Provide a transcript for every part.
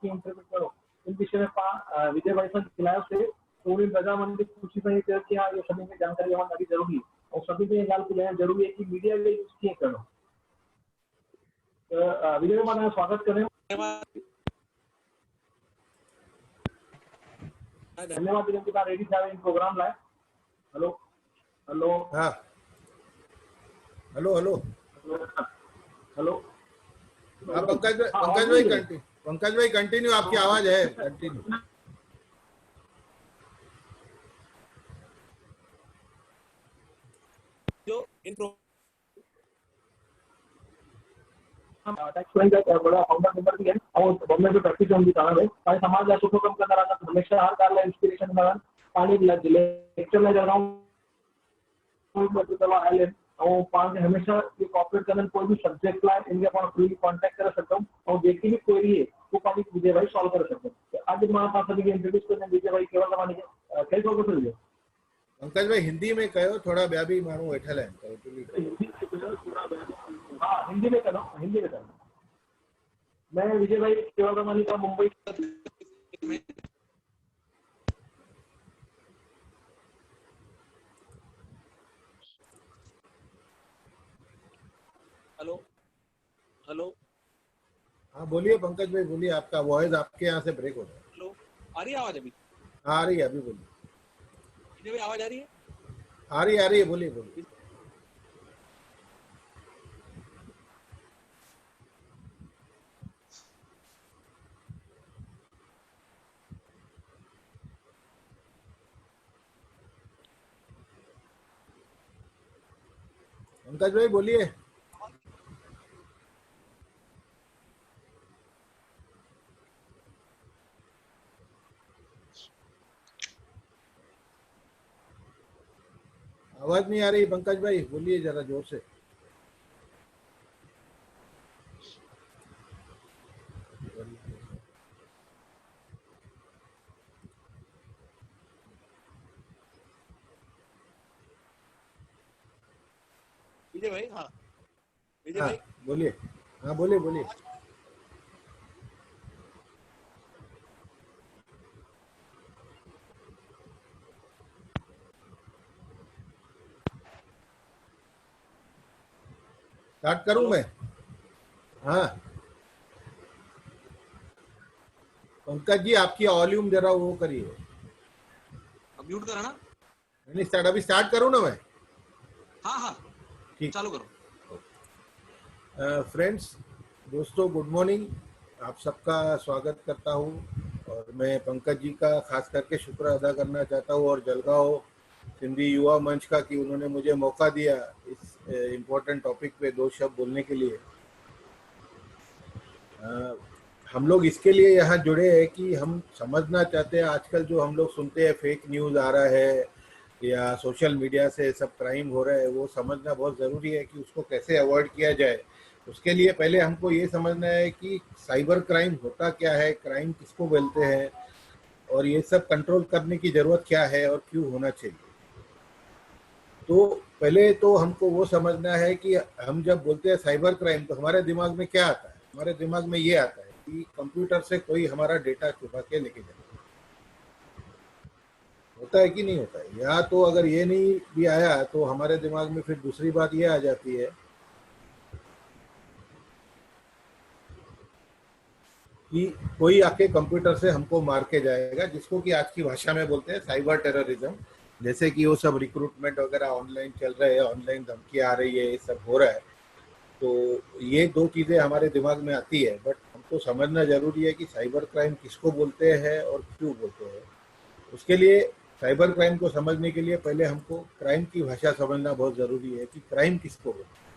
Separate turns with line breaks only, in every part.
Interview करो इन विषय में विजय भाई साहब खिलाया से तो उन्हें रजामंदी खुशी से कह कि हाँ ये सभी में जानकारी होना भी जरूरी है और सभी को ये गाल को लेना जरूरी है कि मीडिया के यूज किए करो। विजय भाई स्वागत करें। धन्यवाद विनंती का रेडी था इन प्रोग्राम लाए। हेलो हेलो
हाँ हेलो हेलो
हेलो
हाँ पंकज भाई कंटिन्यू, आपकी आवाज है कंटिन्यू।
जो इन
बड़ा फाउंडर मेंबर भी है और गवर्नमेंट जो प्रैक्टिस होगी कारण है पानी समाज या सुख कम करना रहा था हमेशा हर कार्य इंस्पिरेशन कारण पानी लेक्चर में जा रहा हूं मतलब आइलैंड और पांच हमेशा ये कॉपरेट करने कोई भी सब्जेक्ट लाए इनके अपन फ्री कांटेक्ट कर सकता हूं और जेकी भी क्वेरी है वो पानी विजय भाई सॉल्व कर सकते हैं। आज हमारे पास अभी इंट्रोड्यूस करने विजय भाई केवल जमाने के कई लोगों को चलिए
पंकज भाई हिंदी में कहो, थोड़ा ब्याबी मानो बैठल है।
हाँ हिंदी में करो, हिंदी में करो। मैं विजय भाई केवल जमाने का मुंबई
हेलो हेलो
हाँ बोलिए पंकज भाई बोलिए, आपका वॉइस आपके यहाँ से ब्रेक हो रहा है।
हेलो आ रही है आवाज अभी?
आ रही है अभी, बोलिए।
विजय भाई आवाज आ रही है?
आ रही है बोलिए बोलिए। पंकज भाई बोलिए। आवाज नहीं आ रही पंकज भाई, बोलिए जरा जोर से।
विजय भाई हाँ विजय
हाँ
भाई
बोलिए। हाँ बोलिए बोलिए। स्टार्ट करूं मैं? हाँ पंकज जी आपकी वॉल्यूम जरा वो करिए।
अब म्यूट करा ना?
नहीं स्टार्ट, अभी स्टार्ट करूं ना मैं?
हाँ हाँ
ठीक,
चालू करो।
फ्रेंड्स दोस्तों गुड मॉर्निंग, आप सबका स्वागत करता हूं और मैं पंकज जी का खास करके शुक्र अदा करना चाहता हूं और जलगांव सिंधी युवा मंच का कि उन्होंने मुझे मौका दिया इस इम्पोर्टेंट टॉपिक पे दो शब्द बोलने के लिए। हम लोग इसके लिए यहाँ जुड़े हैं कि हम समझना चाहते हैं आजकल जो हम लोग सुनते हैं फेक न्यूज़ आ रहा है या सोशल मीडिया से सब क्राइम हो रहा है, वो समझना बहुत ज़रूरी है कि उसको कैसे अवॉइड किया जाए। उसके लिए पहले हमको ये समझना है कि साइबर क्राइम होता क्या है, क्राइम किसको बोलते हैं और ये सब कंट्रोल करने की ज़रूरत क्या है और क्यों होना चाहिए। तो पहले तो हमको वो समझना है कि हम जब बोलते हैं साइबर क्राइम तो हमारे दिमाग में क्या आता है। हमारे दिमाग में ये आता है कि कंप्यूटर से कोई हमारा डेटा छुपा के लेके जाए। होता है कि नहीं होता है? या तो अगर ये नहीं भी आया तो हमारे दिमाग में फिर दूसरी बात ये आ जाती है कि कोई आके कंप्यूटर से हमको मार के जाएगा, जिसको कि आज की भाषा में बोलते हैं साइबर टेररिज्म। जैसे कि वो सब रिक्रूटमेंट वगैरह ऑनलाइन चल रहे हैं, ऑनलाइन धमकी आ रही है, ये सब हो रहा है। तो ये दो चीज़ें हमारे दिमाग में आती है, बट हमको समझना जरूरी है कि साइबर क्राइम किसको बोलते हैं और क्यों बोलते हैं। उसके लिए साइबर क्राइम को समझने के लिए पहले हमको क्राइम की भाषा समझना बहुत ज़रूरी है कि क्राइम किसको बोलते हैं।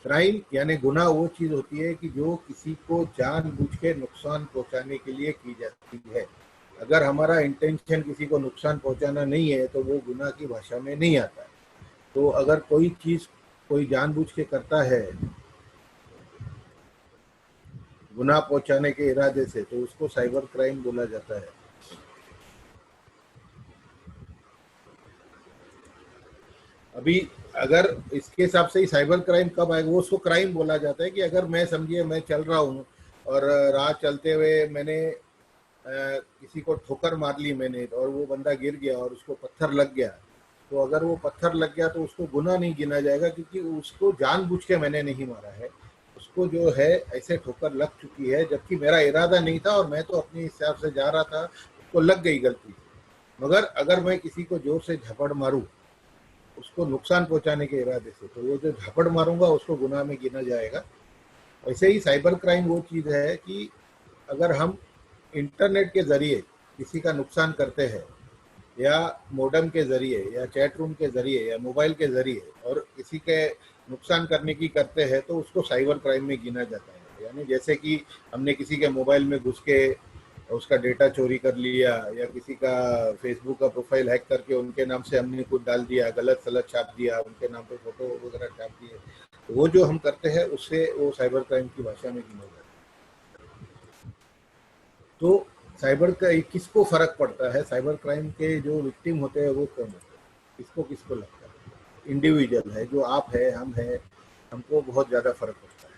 क्राइम यानी गुनाह वो चीज़ होती है कि जो किसी को जानबूझ के नुकसान पहुंचाने के लिए की जाती है। अगर हमारा इंटेंशन किसी को नुकसान पहुंचाना नहीं है तो वो गुनाह की भाषा में नहीं आता है। तो अगर कोई चीज़ कोई जानबूझ के करता है गुनाह पहुंचाने के इरादे से तो उसको साइबर क्राइम बोला जाता है। अभी अगर इसके हिसाब से ही साइबर क्राइम कब आएगा, वो उसको क्राइम बोला जाता है कि अगर मैं समझिए मैं चल रहा हूँ और राह चलते हुए मैंने किसी को ठोकर मार ली मैंने और वो बंदा गिर गया और उसको पत्थर लग गया, तो अगर वो पत्थर लग गया तो उसको गुनाह नहीं गिना जाएगा, क्योंकि उसको जानबूझ के मैंने नहीं मारा है। उसको जो है ऐसे ठोकर लग चुकी है, जबकि मेरा इरादा नहीं था और मैं तो अपने हिसाब से जा रहा था, उसको लग गई गलती से। मगर अगर मैं किसी को जोर से झपड़ मारूं उसको नुकसान पहुंचाने के इरादे से, तो वो जो झपड़ मारूंगा उसको गुनाह में गिना जाएगा। वैसे ही साइबर क्राइम वो चीज़ है कि अगर हम इंटरनेट के जरिए किसी का नुकसान करते हैं या मोडम के जरिए या चैट रूम के जरिए या मोबाइल के जरिए और किसी के नुकसान करने की करते हैं, तो उसको साइबर क्राइम में गिना जाता है। यानी जैसे कि हमने किसी के मोबाइल में घुस के उसका डेटा चोरी कर लिया या किसी का फेसबुक का प्रोफाइल हैक करके उनके नाम से हमने कुछ डाल दिया, गलत सलत छाप दिया, उनके नाम पे फोटो वगैरह छाप दिए, तो वो जो हम करते हैं उससे वो साइबर क्राइम की भाषा में गिना जाता है। तो साइबर का किसको फर्क पड़ता है, साइबर क्राइम के जो विक्टिम होते हैं वो कौन होते हैं, किसको किसको लगता है? इंडिविजुअल है, जो आप है, हम है, हमको बहुत ज़्यादा फर्क पड़ता है।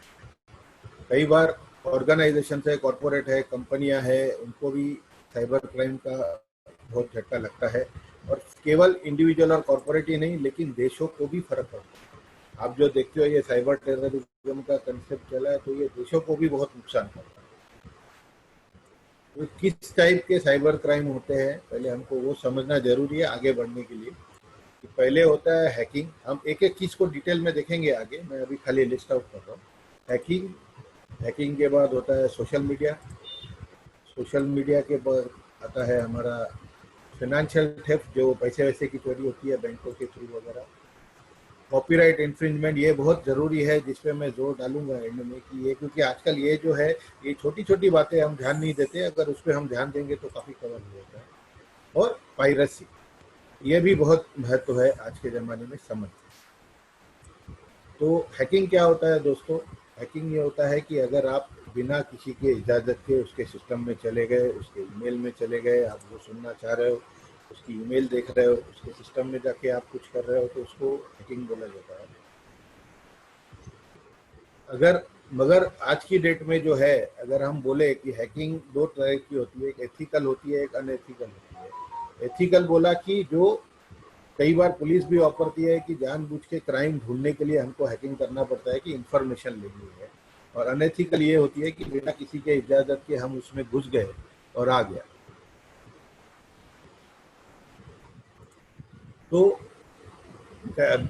कई बार ऑर्गेनाइजेशन है, कॉरपोरेट है, कंपनियां है, उनको भी साइबर क्राइम का बहुत झटका लगता है। और केवल इंडिविजुअल और कॉरपोरेट ही नहीं, लेकिन देशों को भी फर्क पड़ता है। आप जो देखते हो ये साइबर टेररिज्म का कंसेप्ट चला है, तो ये देशों को भी बहुत नुकसान करता है। तो किस टाइप के साइबर क्राइम होते हैं पहले हमको वो समझना जरूरी है आगे बढ़ने के लिए। कि पहले होता है हैकिंग, हम एक एक चीज़ को डिटेल में देखेंगे आगे, मैं अभी खाली लिस्ट आउट कर रहा हूँ। हैकिंग, हैकिंग के बाद होता है सोशल मीडिया, सोशल मीडिया के बाद आता है हमारा फाइनेंशियल थेफ्ट, जो पैसे वैसे की चोरी होती है बैंकों के थ्रू वगैरह। कॉपीराइट इन्फ्रिंजमेंट, ये बहुत ज़रूरी है जिस पे मैं जोर डालूंगा एंड में कि ये, क्योंकि आजकल ये जो है ये छोटी छोटी बातें हम ध्यान नहीं देते, अगर उस पर हम ध्यान देंगे तो काफ़ी कवर हो जाता है। और पायरेसी, ये भी बहुत महत्व है आज के ज़माने में समझ। तो हैकिंग क्या होता है दोस्तों? हैकिंग ये होता है कि अगर आप बिना किसी के इजाज़त के उसके सिस्टम में चले गए, उसके ईमेल में चले गए, आप वो सुनना चाह रहे हो, उसकी ईमेल देख रहे हो, उसके सिस्टम में जाके आप कुछ कर रहे हो, तो उसको हैकिंग बोला जाता है। अगर मगर आज की डेट में जो है, अगर हम बोले कि हैकिंग दो तरह की होती है, एक एथिकल होती है, एक अनएथिकल होती है। एथिकल बोला कि जो कई बार पुलिस भी वापरती है कि जानबूझ के क्राइम ढूंढने के लिए हमको हैकिंग करना पड़ता है कि इंफॉर्मेशन लेनी है। और अनएथिकल ये होती है कि बिना किसी के इजाज़त के हम उसमें घुस गए और आ गया। तो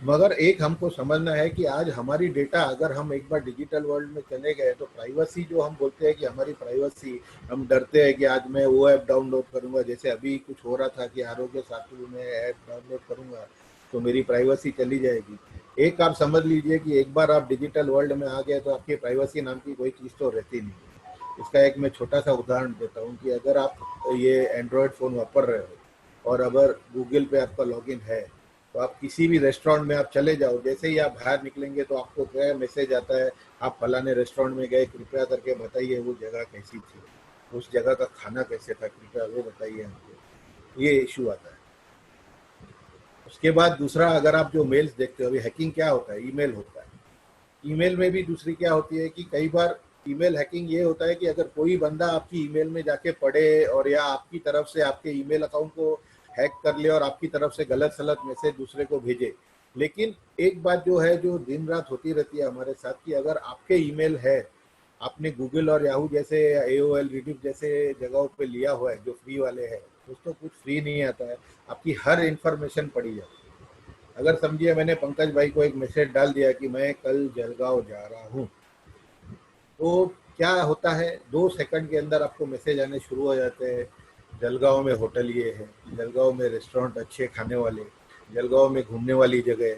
मगर एक हमको समझना है कि आज हमारी डेटा, अगर हम एक बार डिजिटल वर्ल्ड में चले गए तो प्राइवेसी, जो हम बोलते हैं कि हमारी प्राइवेसी, हम डरते हैं कि आज मैं वो ऐप डाउनलोड करूंगा, जैसे अभी कुछ हो रहा था कि आरोग्य साथी में ऐप डाउनलोड करूंगा तो मेरी प्राइवेसी चली जाएगी। एक आप समझ लीजिए कि एक बार आप डिजिटल वर्ल्ड में आ गए तो आपकी प्राइवेसी नाम की कोई चीज़ तो रहती नहीं। इसका एक मैं छोटा सा उदाहरण देता हूँ कि अगर आप ये एंड्रॉयड फ़ोन वापर रहे हो और अगर गूगल पे आपका लॉगिन है, तो आप किसी भी रेस्टोरेंट में आप चले जाओ, जैसे ही आप बाहर निकलेंगे तो आपको क्या मैसेज आता है, आप फलाने रेस्टोरेंट में गए, कृपया करके बताइए वो जगह कैसी थी, उस जगह का खाना कैसे था, कृपया वो बताइए हमको। ये इशू आता है। उसके बाद दूसरा, अगर आप जो मेल्स देखते हो, अभी हैकिंग क्या होता है, ईमेल होता है। ईमेल में भी दूसरी क्या होती है कि कई बार ईमेल हैकिंग ये होता है कि अगर कोई बंदा आपकी ईमेल में जाके पढ़े और या आपकी तरफ से आपके ईमेल अकाउंट को हैक कर ले और आपकी तरफ से गलत सलत मैसेज दूसरे को भेजे। लेकिन एक बात जो है, जो दिन रात होती रहती है हमारे साथ, कि अगर आपके ईमेल है, आपने गूगल और याहू जैसे, AOL, रीडिफ जैसे जगहों पे लिया हुआ है जो फ्री वाले हैं, दोस्तों कुछ फ्री नहीं आता है, आपकी हर इंफॉर्मेशन पड़ी जाती है। अगर समझिए मैंने पंकज भाई को एक मैसेज डाल दिया कि मैं कल जलगांव जा रहा हूँ, तो क्या होता है, 2 सेकंड के अंदर आपको मैसेज आने शुरू हो जाते हैं। जलगांव में होटल ये है, जलगांव में रेस्टोरेंट अच्छे खाने वाले, जलगांव में घूमने वाली जगह,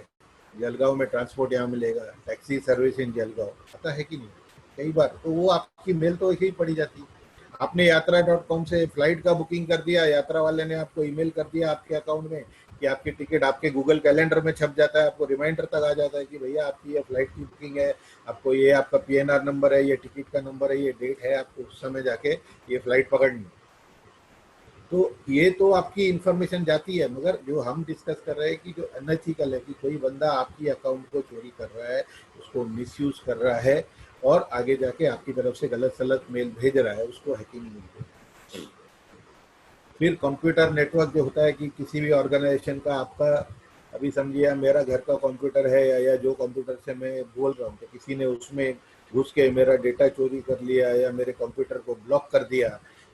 जलगांव में ट्रांसपोर्ट यहाँ मिलेगा, टैक्सी सर्विस इन जलगांव, पता है कि नहीं? कई बार तो वो आपकी मेल तो ऐसे ही पड़ी जाती है। आपने यात्रा.com से फ्लाइट का बुकिंग कर दिया, यात्रा वाले ने आपको ईमेल कर दिया आपके अकाउंट में कि आपकी टिकट आपके गूगल कैलेंडर में छप जाता है, आपको रिमाइंडर तक आ जाता है कि भैया आपकी ये फ्लाइट की बुकिंग है, आपको ये आपका PNR नंबर है, ये टिकट का नंबर है, ये डेट है, आपको उस समय जाके ये फ्लाइट पकड़नी। तो ये तो आपकी इंफॉर्मेशन जाती है, मगर जो हम डिस्कस कर रहे हैं कि जो अनएथिकल है, कि कोई बंदा आपकी अकाउंट को चोरी कर रहा है, उसको मिसयूज कर रहा है, और आगे जाके आपकी तरफ से गलत सलत मेल भेज रहा है उसको हैकिंग मिलती है। फिर कंप्यूटर नेटवर्क जो होता है कि किसी भी ऑर्गेनाइजेशन का आपका, अभी समझिए मेरा घर का कंप्यूटर है या जो कंप्यूटर से मैं बोल रहा हूँ, तो किसी ने उसमें घुस के मेरा डेटा चोरी कर लिया या मेरे कंप्यूटर को ब्लॉक कर दिया,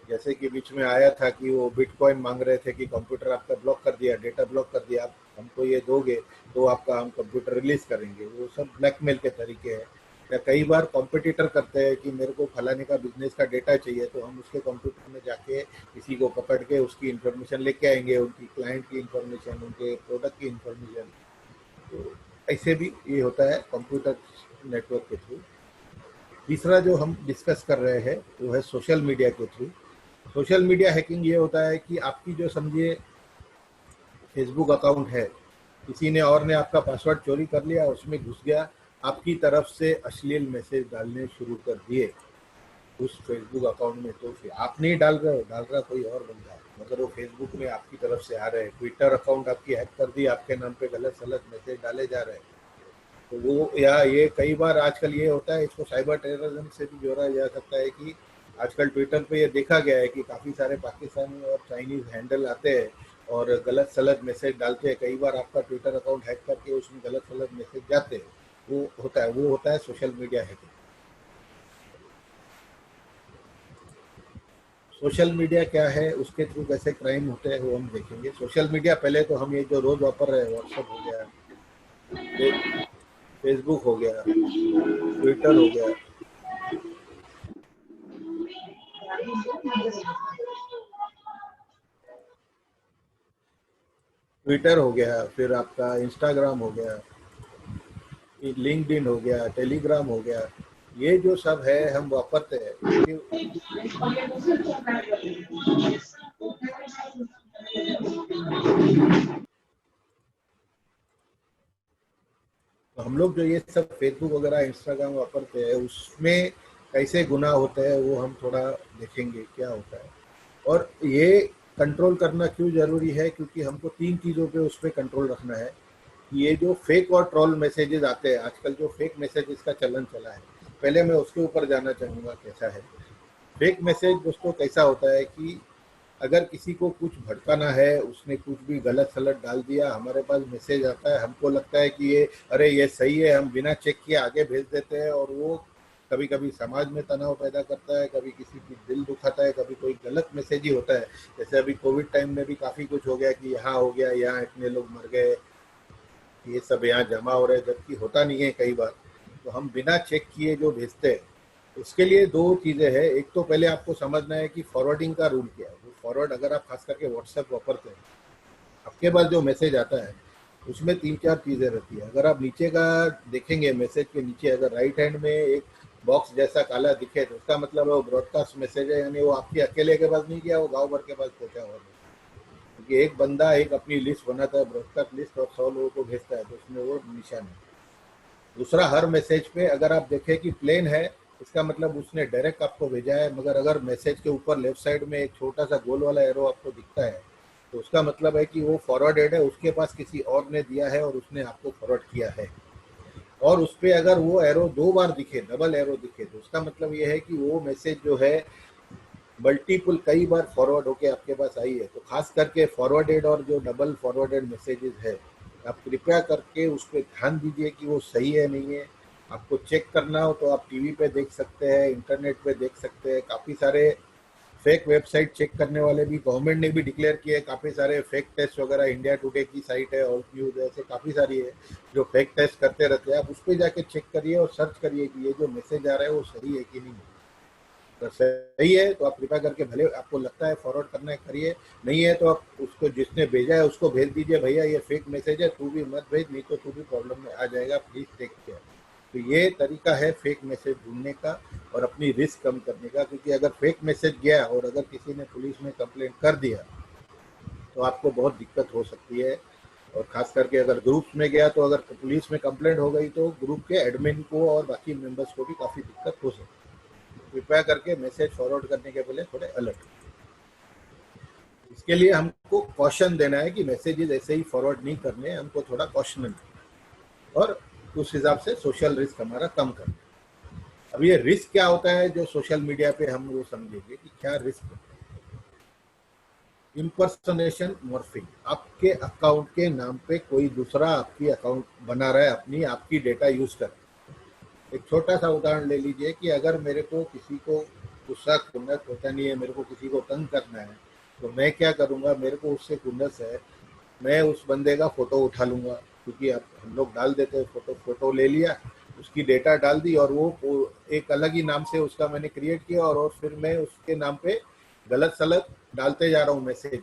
जैसे कि बीच में आया था कि वो बिटकॉइन मांग रहे थे कि कंप्यूटर आपका ब्लॉक कर दिया, डेटा ब्लॉक कर दिया, आप हमको ये दोगे तो आपका हम कंप्यूटर रिलीज करेंगे, वो सब ब्लैकमेल के तरीके हैं। या कई बार कॉम्पिटिटर करते हैं कि मेरे को फलाने का बिजनेस का डेटा चाहिए, तो हम उसके कंप्यूटर में जाके किसी को पकड़ के उसकी इंफॉर्मेशन लेके आएंगे, उनकी क्लाइंट की इंफॉर्मेशन, उनके प्रोडक्ट की इंफॉर्मेशन। तो ऐसे भी ये होता है कंप्यूटर नेटवर्क के थ्रू। तीसरा जो हम डिस्कस कर रहे हैं वो है सोशल मीडिया के थ्रू। सोशल मीडिया हैकिंग ये होता है कि आपकी जो समझिए फेसबुक अकाउंट है, किसी ने और ने आपका पासवर्ड चोरी कर लिया, उसमें घुस गया, आपकी तरफ से अश्लील मैसेज डालने शुरू कर दिए उस फेसबुक अकाउंट में, तो फिर आप नहीं डाल रहे हो, डाल रहा कोई और बंदा है, मगर वो फेसबुक में आपकी तरफ से आ रहे हैं। ट्विटर अकाउंट आपकी हैक कर दी, आपके नाम पे गलत सलत मैसेज डाले जा रहे हैं, तो वो या ये कई बार आजकल ये होता है, इसको साइबर टेररिज्म से भी जोड़ा जा सकता है कि आजकल ट्विटर पे ये देखा गया है कि काफ़ी सारे पाकिस्तानी और चाइनीज़ हैंडल आते हैं और गलत सलत मैसेज डालते हैं। कई बार आपका ट्विटर अकाउंट हैक करके उसमें गलत सलत मैसेज जाते हैं, वो होता है social media hacking. Social media क्या है, उसके थ्रू कैसे क्राइम होते हैं वो हम देखेंगे। सोशल मीडिया पहले तो हम ये जो रोज वापर रहे हैं, व्हाट्सएप हो गया, फेसबुक हो गया, ट्विटर हो गया, फिर आपका इंस्टाग्राम हो गया, लिंक्डइन हो गया, टेलीग्राम हो गया, ये जो सब है हम वापरते हैं। तो हम लोग जो ये सब फेसबुक वगैरह इंस्टाग्राम वापरते हैं, उसमें कैसे गुनाह होते हैं वो हम थोड़ा देखेंगे क्या होता है। और ये कंट्रोल करना क्यों ज़रूरी है, क्योंकि हमको 3 चीज़ों पे उस पर कंट्रोल रखना है। ये जो फेक और ट्रोल मैसेजेस आते हैं आजकल, जो फेक मैसेजेस का चलन चला है, पहले मैं उसके ऊपर जाना चाहूँगा कैसा है। फेक मैसेज दोस्तों कैसा होता है कि अगर किसी को कुछ भड़काना है, उसने कुछ भी गलत सलत डाल दिया, हमारे पास मैसेज आता है, हमको लगता है कि ये अरे ये सही है, हम बिना चेक किए आगे भेज देते हैं, और वो कभी कभी समाज में तनाव पैदा करता है, कभी किसी की दिल दुखाता है, कभी कोई गलत मैसेज ही होता है। जैसे अभी कोविड टाइम में भी काफ़ी कुछ हो गया कि यहाँ हो गया, यहाँ इतने लोग मर गए, ये सब यहाँ जमा हो रहे हैं, जबकि होता नहीं है कई बार। तो हम बिना चेक किए जो भेजते हैं, उसके लिए 2 चीज़ें हैं। एक तो पहले आपको समझना है कि फॉरवर्डिंग का रूल क्या है। वो फॉरवर्ड अगर आप खास करके व्हाट्सएप वापरते हैं, आपके पास जो मैसेज आता है उसमें 3-4 चीज़ें रहती है। अगर आप नीचे का देखेंगे, मैसेज के नीचे अगर राइट हैंड में एक बॉक्स जैसा काला दिखे, तो उसका मतलब वो ब्रॉडकास्ट मैसेज है, यानी वो आपके अकेले के पास नहीं गया, वो गाँव भर के पास पहुँचा हुआ है। क्योंकि एक बंदा एक अपनी लिस्ट बनाता है, ब्रॉडकास्ट लिस्ट, और 100 लोगों को भेजता है, तो उसमें वो निशान है। दूसरा, हर मैसेज पे अगर आप देखें कि प्लेन है, इसका मतलब उसने डायरेक्ट आपको भेजा है, मगर अगर मैसेज के ऊपर लेफ्ट साइड में एक छोटा सा गोल वाला एरो आपको दिखता है, तो उसका मतलब है कि वो फॉरवर्डेड है, उसके पास किसी और ने दिया है और उसने आपको फॉरवर्ड किया है। और उस पर अगर वो एरो 2 बार दिखे, डबल एरो दिखे, तो उसका मतलब ये है कि वो मैसेज जो है मल्टीपल कई बार फॉरवर्ड होके आपके पास आई है। तो खास करके फॉरवर्डेड और जो डबल फॉरवर्डेड मैसेजेस है, आप कृपया करके उस पर ध्यान दीजिए कि वो सही है नहीं है। आपको चेक करना हो तो आप टीवी पे देख सकते हैं, इंटरनेट पे देख सकते हैं। काफ़ी सारे फेक वेबसाइट चेक करने वाले भी गवर्नमेंट ने भी डिक्लेयर किए, काफ़ी सारे फेक टेस्ट वगैरह, इंडिया टुडे की साइट है, ऑल न्यूज़ है, ऐसे काफ़ी सारी है जो फेक टेस्ट करते रहते हैं। आप उस पर जाके चेक करिए और सर्च करिए कि ये जो मैसेज आ रहा है वो सही है कि नहीं। अगर सही है तो आप कृपया करके, भले आपको लगता है फॉरवर्ड करना है करिए, नहीं है तो आप उसको, जिसने भेजा है उसको भेज दीजिए, भैया ये फेक मैसेज है, तू भी मत भेज, नहीं तो तू भी प्रॉब्लम में आ जाएगा, प्लीज टेक केयर। तो ये तरीका है फेक मैसेज ढूंढने का और अपनी रिस्क कम करने का। क्योंकि अगर फेक मैसेज गया और अगर किसी ने पुलिस में कंप्लेंट कर दिया तो आपको बहुत दिक्कत हो सकती है। और खास करके अगर ग्रुप्स में गया, तो अगर पुलिस में कंप्लेंट हो गई तो ग्रुप के एडमिन को और बाकी मेंबर्स को भी काफ़ी दिक्कत हो सकती है। कृपया करके मैसेज फॉरवर्ड करने के पहले थोड़े अलर्ट। इसके लिए हमको कॉशन देना है कि मैसेजेस ऐसे ही फॉरवर्ड नहीं करने, हमको थोड़ा कॉशन और उस हिसाब से सोशल रिस्क हमारा कम करना। अब ये रिस्क क्या होता है जो सोशल मीडिया पे हम वो समझेंगे कि क्या रिस्क होता है। इम्पर्सनेशन मॉर्फिंग, आपके अकाउंट के नाम पे कोई दूसरा आपकी अकाउंट बना रहा है, अपनी आपकी डेटा यूज कर। एक छोटा सा उदाहरण ले लीजिए कि अगर मेरे को किसी को गुस्सा खुन्नस होता नहीं है, मेरे को किसी को तंग करना है, तो मैं क्या करूंगा, मेरे को उससे खुन्नस है, मैं उस बंदे का फोटो उठा लूंगा, क्योंकि अब हम लोग डाल देते हैं फोटो, फोटो ले लिया, उसकी डेटा डाल दी, और वो एक अलग ही नाम से उसका मैंने क्रिएट किया, और फिर मैं उसके नाम पे गलत सलत डालते जा रहा हूँ मैसेज।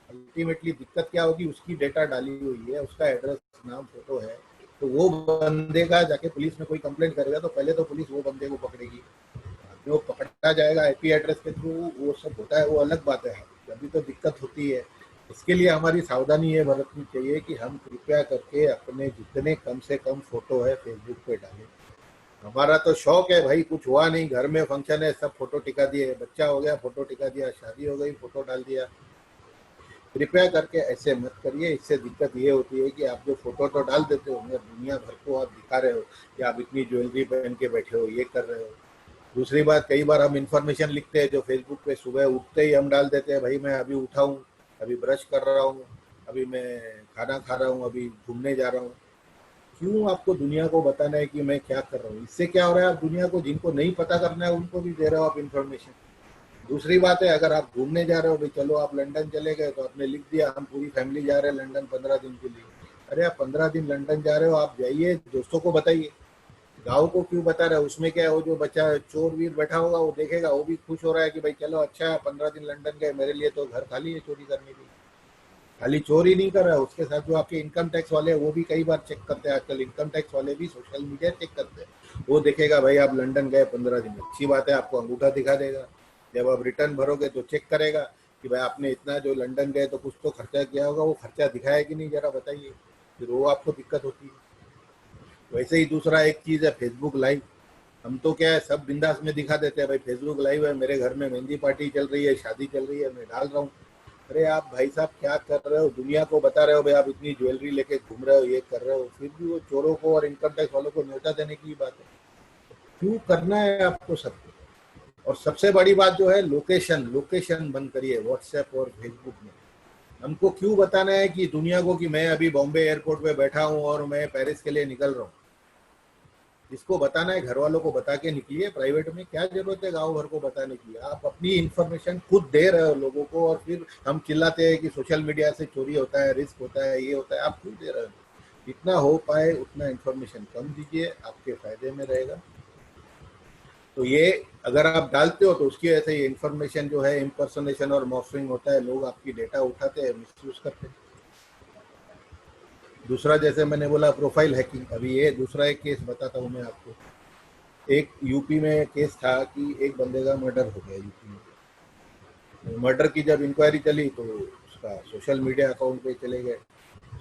अल्टीमेटली दिक्कत क्या होगी, उसकी डेटा डाली हुई है, उसका एड्रेस, नाम, फोटो है, तो वो बंदे का जाके पुलिस में कोई कंप्लेंट करेगा तो पहले तो पुलिस वो बंदे को पकड़ेगी, जो पकड़ा जाएगा आईपी एड्रेस के थ्रू, वो सब होता है, वो अलग बात है, अभी तो दिक्कत होती है। इसके लिए हमारी सावधानी ये बरतनी चाहिए कि हम कृपया करके अपने जितने कम से कम फोटो है फेसबुक पे डालें। हमारा तो शौक है भाई, कुछ हुआ नहीं, घर में फंक्शन है, सब फोटो टिका दिए, बच्चा हो गया फोटो टिका दिया, शादी हो गई फोटो डाल दिया। कृपया करके ऐसे मत करिए, इससे दिक्कत ये होती है कि आप जो फोटो तो डाल देते हो, दुनिया भर को आप दिखा रहे हो कि आप इतनी ज्वेलरी पहन के बैठे हो, ये कर रहे हो। दूसरी बात, कई बार हम इन्फॉर्मेशन लिखते हैं जो फेसबुक पे सुबह उठते ही हम डाल देते हैं, भाई मैं अभी उठा हूँ, अभी ब्रश कर रहा हूँ, अभी मैं खाना खा रहा हूँ, अभी घूमने जा रहा हूँ। क्यों आपको दुनिया को बताना है कि मैं क्या कर रहा हूँ? इससे क्या हो रहा है, आप दुनिया को, जिनको नहीं पता करना है उनको भी दे रहे हो आप इन्फॉर्मेशन। दूसरी बात है, अगर आप घूमने जा रहे हो, भाई चलो आप लंदन चले गए, तो आपने लिख दिया हम पूरी फैमिली जा रहे हैं लंदन 15 दिन के लिए। अरे आप 15 दिन लंदन जा रहे हो, आप जाइए, दोस्तों को बताइए, गाँव को क्यों बता रहे हो? उसमें क्या है, वो जो बच्चा चोर वीर बैठा होगा वो देखेगा, वो भी खुश हो रहा है कि भाई चलो अच्छा 15 दिन लंदन गए, मेरे लिए तो घर खाली है चोरी करने के लिए। खाली चोरी नहीं कर रहा है, उसके साथ जो आपके इनकम टैक्स वाले हैं वो भी कई बार चेक करते हैं, आजकल इनकम टैक्स वाले भी सोशल मीडिया चेक करते हैं। वो देखेगा भाई आप लंदन गए 15 दिन, अच्छी बात है, आपको अंगूठा दिखा देगा। जब आप रिटर्न भरोगे तो चेक करेगा कि भाई आपने इतना जो लंदन गए तो कुछ तो खर्चा किया होगा, वो खर्चा दिखाया कि नहीं जरा बताइए, फिर वो आपको दिक्कत होती है। वैसे ही दूसरा एक चीज़ है फेसबुक लाइव। हम तो क्या है, सब बिंदास में दिखा देते हैं, भाई फेसबुक लाइव है, मेरे घर में मेहंदी पार्टी चल रही है, शादी चल रही है, मैं डाल रहा हूँ। अरे आप भाई साहब क्या कर रहे हो, दुनिया को बता रहे हो भाई आप इतनी ज्वेलरी लेके घूम रहे हो, ये कर रहे हो, फिर भी वो चोरों को और इनकम टैक्स वालों को न्योता देने की बात है। क्यों करना है आपको सबको? और सबसे बड़ी बात जो है, लोकेशन, लोकेशन बंद करिए व्हाट्सएप और फेसबुक में। हमको क्यों बताना है कि दुनिया को कि मैं अभी बॉम्बे एयरपोर्ट पे बैठा हूँ और मैं पेरिस के लिए निकल रहा हूँ? जिसको बताना है घर वालों को बता के निकलिए, प्राइवेट में क्या जरूरत है गांव भर को बताने की? आप अपनी इन्फॉर्मेशन खुद दे रहे हो लोगों को, और फिर हम चिल्लाते हैं कि सोशल मीडिया से चोरी होता है, रिस्क होता है, ये होता है। आप खुद दे रहे हो, जितना हो पाए उतना इन्फॉर्मेशन कम दीजिए, आपके फायदे में रहेगा। तो ये अगर आप डालते हो तो उसकी वजह से ये इन्फॉर्मेशन जो है इम्पर्सोनेशन और मॉर्फिंग होता है, लोग आपकी डेटा उठाते हैं, मिसयूज करते हैं। दूसरा, जैसे मैंने बोला प्रोफाइल हैकिंग, अभी ये दूसरा एक केस बताता हूँ मैं आपको। एक यूपी में केस था कि एक बंदे का मर्डर हो गया यूपी में। मर्डर की जब इंक्वायरी चली तो उसका सोशल मीडिया अकाउंट पे चले गए।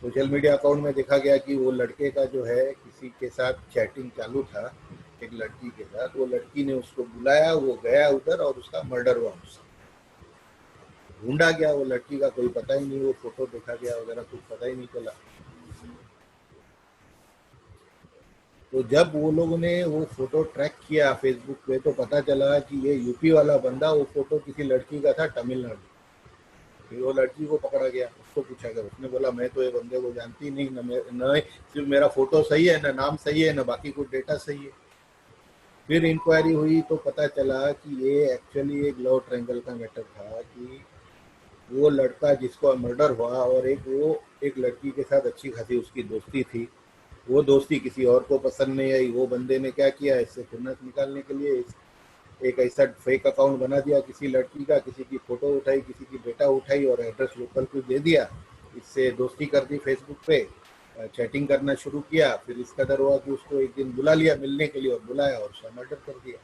सोशल मीडिया अकाउंट में देखा गया कि वो लड़के का जो है किसी के साथ चैटिंग चालू था, एक लड़की के साथ। वो लड़की ने उसको बुलाया, वो गया उधर और उसका मर्डर हुआ। उससे ढूंढा गया, वो लड़की का कोई पता ही नहीं, वो फोटो देखा गया वगैरह, कुछ पता ही नहीं चला। तो जब वो लोगों ने वो फोटो ट्रैक किया फेसबुक पे तो पता चला कि ये यूपी वाला बंदा, वो फोटो किसी लड़की का था तमिलनाडु। फिर वो लड़की को पकड़ा गया, उसको पूछा गया, उसने बोला मैं तो ये बंदे को जानती नहीं, न सिर्फ मेरा फोटो सही है, न नाम सही है, न बाकी कुछ डेटा सही है। फिर इंक्वायरी हुई तो पता चला कि ये एक्चुअली एक लव ट्रायंगल का मैटर था, कि वो लड़का जिसको मर्डर हुआ और एक लड़की के साथ अच्छी खासी उसकी दोस्ती थी। वो दोस्ती किसी और को पसंद नहीं आई। वो बंदे ने क्या किया, इससे खुन्नस निकालने के लिए एक ऐसा फेक अकाउंट बना दिया किसी लड़की का, किसी की फोटो उठाई, किसी की डेटा उठाई और एड्रेस लोकल को दे दिया। इससे दोस्ती कर दी फेसबुक पे, चैटिंग करना शुरू किया। फिर इस कदर हुआ कि उसको एक दिन बुला लिया मिलने के लिए, और बुलाया और उसका मर्डर कर दिया।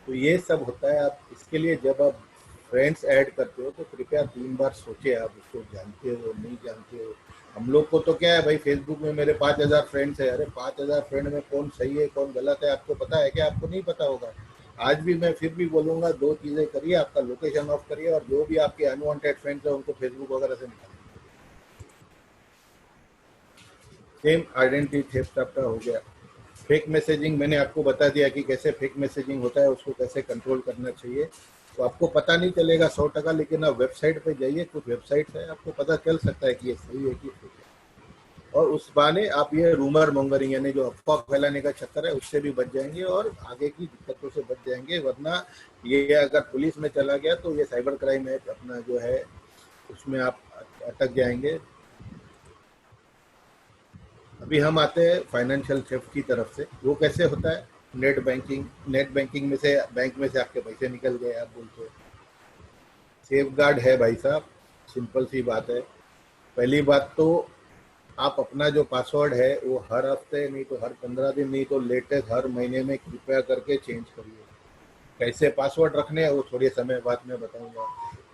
तो ये सब होता है। आप इसके लिए जब आप फ्रेंड्स ऐड करते हो तो कृपया 3 बार सोचे, आप उसको जानते हो नहीं जानते हो। हम लोग को तो क्या है भाई, फेसबुक में मेरे 5000 फ्रेंड्स है। अरे 5000 फ्रेंड में कौन सही है कौन गलत है आपको पता है क्या? आपको नहीं पता होगा। आज भी मैं फिर भी बोलूंगा, 2 चीजें करिए, आपका लोकेशन ऑफ करिए, और जो भी आपके अनवांटेड फ्रेंड्स है उनको फेसबुक वगैरह से निकालिए। सेम आइडेंटिटी थेफ्ट आपका हो गया। फेक मैसेजिंग मैंने आपको बता दिया कि कैसे फेक मैसेजिंग होता है, उसको कैसे कंट्रोल करना चाहिए। तो आपको पता नहीं चलेगा 100%, लेकिन आप वेबसाइट पे जाइए, कुछ वेबसाइट है आपको पता चल सकता है कि ये सही है कि फेक है। और उस बहाने आप ये रूमर मॉन्गरिंग यानी जो अफवाह फैलाने का चक्कर है उससे भी बच जाएंगे और आगे की दिक्कतों से बच जाएंगे। वरना ये अगर पुलिस में चला गया तो ये साइबर क्राइम एक्ट अपना जो है उसमें आप अटक जाएंगे। अभी हम आते हैं फाइनेंशियल थेफ्ट की तरफ से। वो कैसे होता है? नेट बैंकिंग में से, बैंक में से आपके पैसे निकल गए, आप बोलते हो सेफ गार्ड है भाई साहब, सिंपल सी बात है। पहली बात तो आप अपना जो पासवर्ड है वो हर हफ्ते नहीं तो हर 15 दिन नहीं तो लेटेस्ट हर महीने में कृपया करके चेंज करिए। कैसे पासवर्ड रखने हैं वो थोड़े समय बाद में बताऊंगा।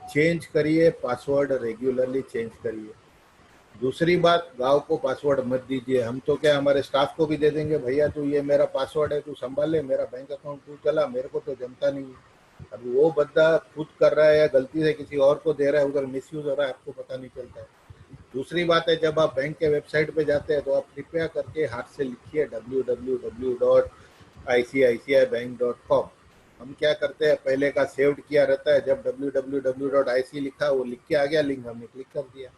चेंज करिए पासवर्ड, रेगुलरली चेंज करिए। दूसरी बात, गाँव को पासवर्ड मत दीजिए। हम तो क्या हमारे स्टाफ को भी दे देंगे, भैया तू ये मेरा पासवर्ड है तू संभाल ले, मेरा बैंक अकाउंट तू चला, मेरे को तो जमता नहीं है। अब वो बंदा खुद कर रहा है या गलती से किसी और को दे रहा है, उधर मिसयूज हो रहा है, आपको पता नहीं चलता है। दूसरी बात है, जब आप बैंक के वेबसाइट पे जाते हैं तो आप कृपया करके हाथ से लिखिए www.icicibank.com। हम क्या करते हैं, पहले का सेव्ड किया रहता है, जब www.ic लिखा वो लिख के आ गया लिंक, हमने क्लिक कर दिया।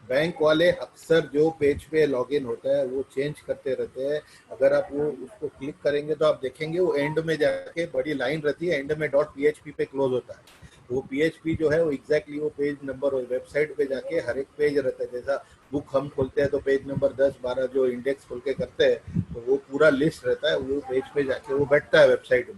बैंक वाले अक्सर जो पेज पे लॉगिन होता है वो चेंज करते रहते हैं। अगर आप वो उसको क्लिक करेंगे तो आप देखेंगे वो एंड में जाके बड़ी लाइन रहती है, एंड में .php पे क्लोज होता है। वो PHP जो है वो एग्जैक्टली वो पेज नंबर और वेबसाइट पे जाके हर एक पेज रहता है। जैसा बुक हम खोलते हैं तो पेज नंबर 10-12 जो इंडेक्स खोल के करते हैं तो वो पूरा लिस्ट रहता है, वो पेज पे जाके वो बैठता है वेबसाइट में।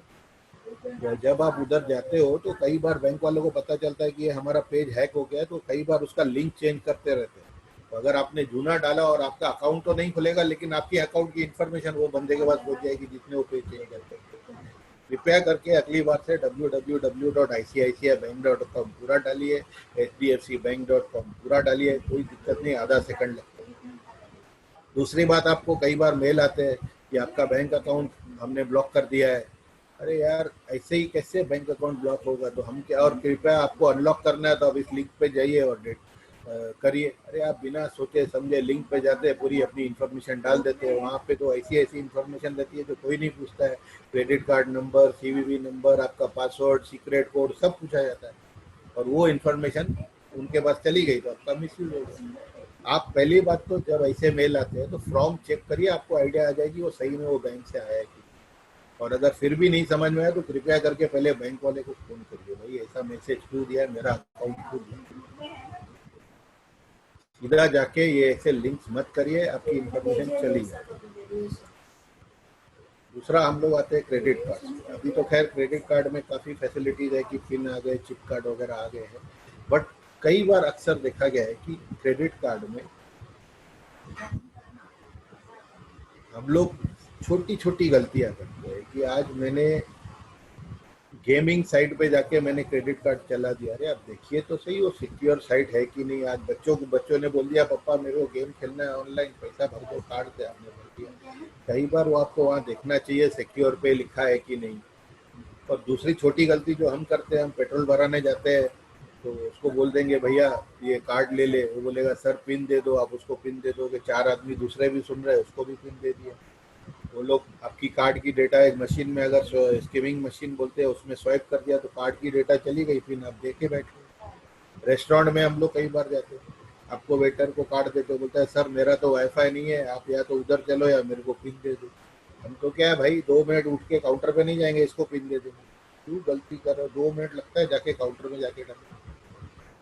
जब आप उधर जाते हो तो कई बार बैंक वालों को पता चलता है कि ये हमारा पेज हैक हो गया है, तो कई बार उसका लिंक चेंज करते रहते हैं। तो अगर आपने जूना डाला और आपका अकाउंट तो नहीं खुलेगा, लेकिन आपकी अकाउंट की इन्फॉर्मेशन वो बंदे के पास पहुंच जाएगी जिसने वो पेज चेंज करते हैं। कृपया करके अगली बार से www.icicibank.com पूरा डालिए, hdfcbank.com पूरा डालिए, कोई दिक्कत नहीं, आधा सेकंड लगता है। दूसरी बात, आपको कई बार मेल आते हैं कि आपका बैंक अकाउंट हमने ब्लॉक कर दिया है। अरे यार, ऐसे ही कैसे बैंक अकाउंट ब्लॉक होगा? तो हम क्या, और कृपया आपको अनलॉक करना है तो आप इस लिंक पे जाइए और करिए। अरे आप बिना सोचे समझे लिंक पे जाते हैं, पूरी अपनी इन्फॉर्मेशन डाल देते हैं। वहाँ पे तो ऐसी ऐसी इन्फॉर्मेशन रहती है जो कोई नहीं पूछता है। Credit card number, CVV number, आपका पासवर्ड, सीक्रेट कोड सब पूछा जाता है, और वो इन्फॉर्मेशन उनके पास चली गई तो आपका मिसयूज होगा। आप पहली बात तो जब ऐसे मेल आते हैं तो फॉर्म चेक करिए, आपको आइडिया आ जाएगी वो सही में वो बैंक से आया है कि। और अगर फिर भी नहीं समझ में आया तो कृपया करके पहले बैंक वाले को फोन करिए, भाई ऐसा मैसेज क्यों दिया है, मेरा अकाउंट क्यों दिया। सीधा जाके ये ऐसे लिंक्स मत करिए, आपकी इन्फॉर्मेशन चली जाए। दूसरा हम लोग आते हैं क्रेडिट कार्ड। अभी तो खैर क्रेडिट कार्ड में काफ़ी फैसिलिटीज है कि पिन आ गए, चिप कार्ड वगैरह आ गए हैं, बट कई बार अक्सर देखा गया है कि क्रेडिट कार्ड में हम लोग छोटी छोटी गलतियां करते हैं कि आज मैंने गेमिंग साइट पे जाके मैंने क्रेडिट कार्ड चला दिया। अरे आप देखिए तो सही वो सिक्योर साइट है कि नहीं। आज बच्चों ने बोल दिया पापा मेरे को गेम खेलना है ऑनलाइन, पैसा भर दो, कार्ड से आपने भर दिया। कई बार वो आपको वहाँ देखना चाहिए सिक्योर पे लिखा है कि नहीं। और दूसरी छोटी गलती जो हम करते हैं, हम पेट्रोल भराने जाते हैं तो उसको बोल देंगे भैया ये कार्ड ले ले, वो बोलेगा सर पिन दे दो, आप उसको पिन दे दोगे, 4 आदमी दूसरे भी सुन रहे हैं, उसको भी पिन दे दिया। वो लोग आपकी कार्ड की डेटा एक मशीन में, अगर स्किमिंग मशीन बोलते हैं, उसमें स्वाइप कर दिया तो कार्ड की डेटा चली गई, पिन आप देके बैठे। रेस्टोरेंट में हम लोग कई बार जाते हैं, आपको वेटर को कार्ड देते हो, बोलता है सर मेरा तो वाईफाई नहीं है, आप या तो उधर चलो या मेरे को पिन दे दो। हम तो क्या है भाई, 2 मिनट उठ के काउंटर पे नहीं जाएंगे, इसको पिन दे देंगे। क्यों गलती कर रहे हो? 2 मिनट लगता है जाके काउंटर में जाके डालना,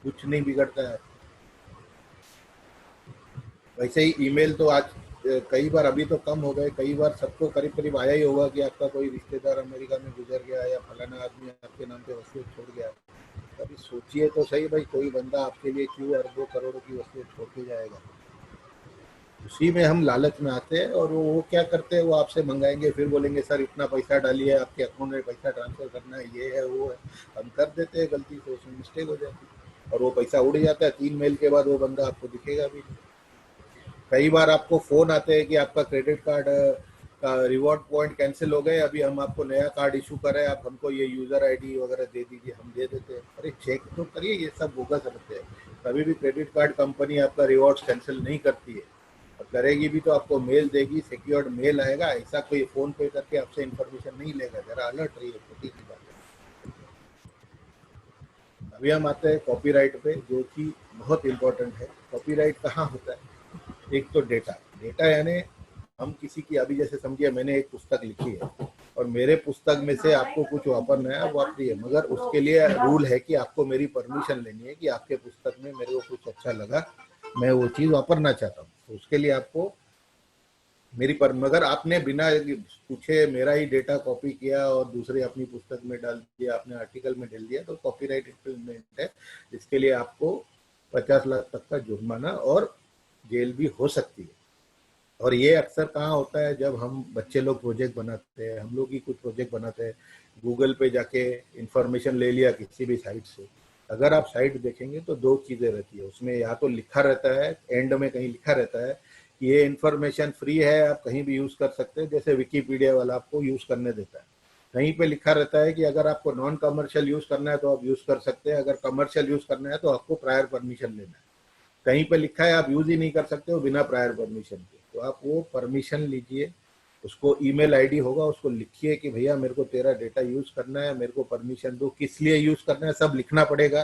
कुछ नहीं बिगड़ता है। वैसे ही ईमेल तो आज कई बार, अभी तो कम हो गए, कई बार सबको करीब करीब आया ही होगा कि आपका कोई रिश्तेदार अमेरिका में गुजर गया या फलाना आदमी आपके नाम पे वसीयत छोड़ गया। कभी सोचिए तो सही भाई, कोई बंदा आपके लिए क्यों अरबों करोड़ों की वसीयत छोड़ के जाएगा। उसी में हम लालच में आते हैं और वो क्या करते हैं, वो आपसे मंगाएंगे, फिर बोलेंगे सर इतना पैसा डालिए, आपके अकाउंट में पैसा ट्रांसफर करना है, ये है वो है। हम कर देते हैं गलती से, उसमें मिस्टेक हो जाती है और वो पैसा उड़ जाता है। 3 मेल के बाद वो बंदा आपको दिखेगा भी नहीं। कई बार आपको फोन आते हैं कि आपका क्रेडिट कार्ड का रिवॉर्ड पॉइंट कैंसिल हो गए, अभी हम आपको नया कार्ड इशू कर रहे हैं, आप हमको ये यूजर आईडी वगैरह दे दीजिए, हम दे देते हैं। अरे चेक तो करिए, ये सब बोगस रहते हैं। कभी भी क्रेडिट कार्ड कंपनी आपका रिवॉर्ड्स कैंसिल नहीं करती है। और करेगी भी तो आपको मेल देगी, सिक्योर्ड मेल आएगा, ऐसा कोई फोन पे करके आपसे इंफॉर्मेशन नहीं लेगा। जरा अलर्ट रहिए, छोटी सी बात है। अभी हम आते हैं कॉपीराइट पे, जो कि बहुत इंपॉर्टेंट है। कॉपीराइट कहाँ होता है? एक तो डेटा, डेटा यानी हम किसी की, अभी जैसे समझिए मैंने एक पुस्तक लिखी है और मेरे पुस्तक में से आपको कुछ वापरना है, वापरिए, मगर उसके लिए रूल है कि आपको मेरी परमिशन लेनी है कि आपके पुस्तक में मेरे को कुछ अच्छा लगा, मैं वो चीज़ वापरना चाहता हूँ, तो उसके लिए आपको मेरी पर, मगर आपने बिना पूछे मेरा ही डेटा कॉपी किया और दूसरे अपनी पुस्तक में डाल दिया, अपने आर्टिकल में डाल दिया, तो कॉपीराइट इंफ्रिंजमेंट है। इसके लिए आपको 50 लाख तक का जुर्माना और जेल भी हो सकती है। और ये अक्सर कहाँ होता है? जब हम बच्चे लोग प्रोजेक्ट बनाते हैं, हम लोग ही कुछ प्रोजेक्ट बनाते हैं, गूगल पे जाके इंफॉर्मेशन ले लिया किसी भी साइट से। अगर आप साइट देखेंगे तो दो चीज़ें रहती है उसमें, या तो लिखा रहता है, एंड में कहीं लिखा रहता है कि ये इन्फॉर्मेशन फ्री है, आप कहीं भी यूज़ कर सकते हैं, जैसे विकीपीडिया वाला आपको यूज़ करने देता है। कहीं पे लिखा रहता है कि अगर आपको नॉन कमर्शियल यूज़ करना है तो आप यूज़ कर सकते हैं, अगर कमर्शियल यूज़ करना है तो आपको प्रायर परमिशन लेना है। कहीं पे लिखा है आप यूज ही नहीं कर सकते हो बिना प्रायर परमिशन के, तो आप वो परमिशन लीजिए। उसको ईमेल आईडी होगा, उसको लिखिए कि भैया मेरे को तेरा डेटा यूज करना है, मेरे को परमिशन दो, किस लिए यूज करना है, सब लिखना पड़ेगा।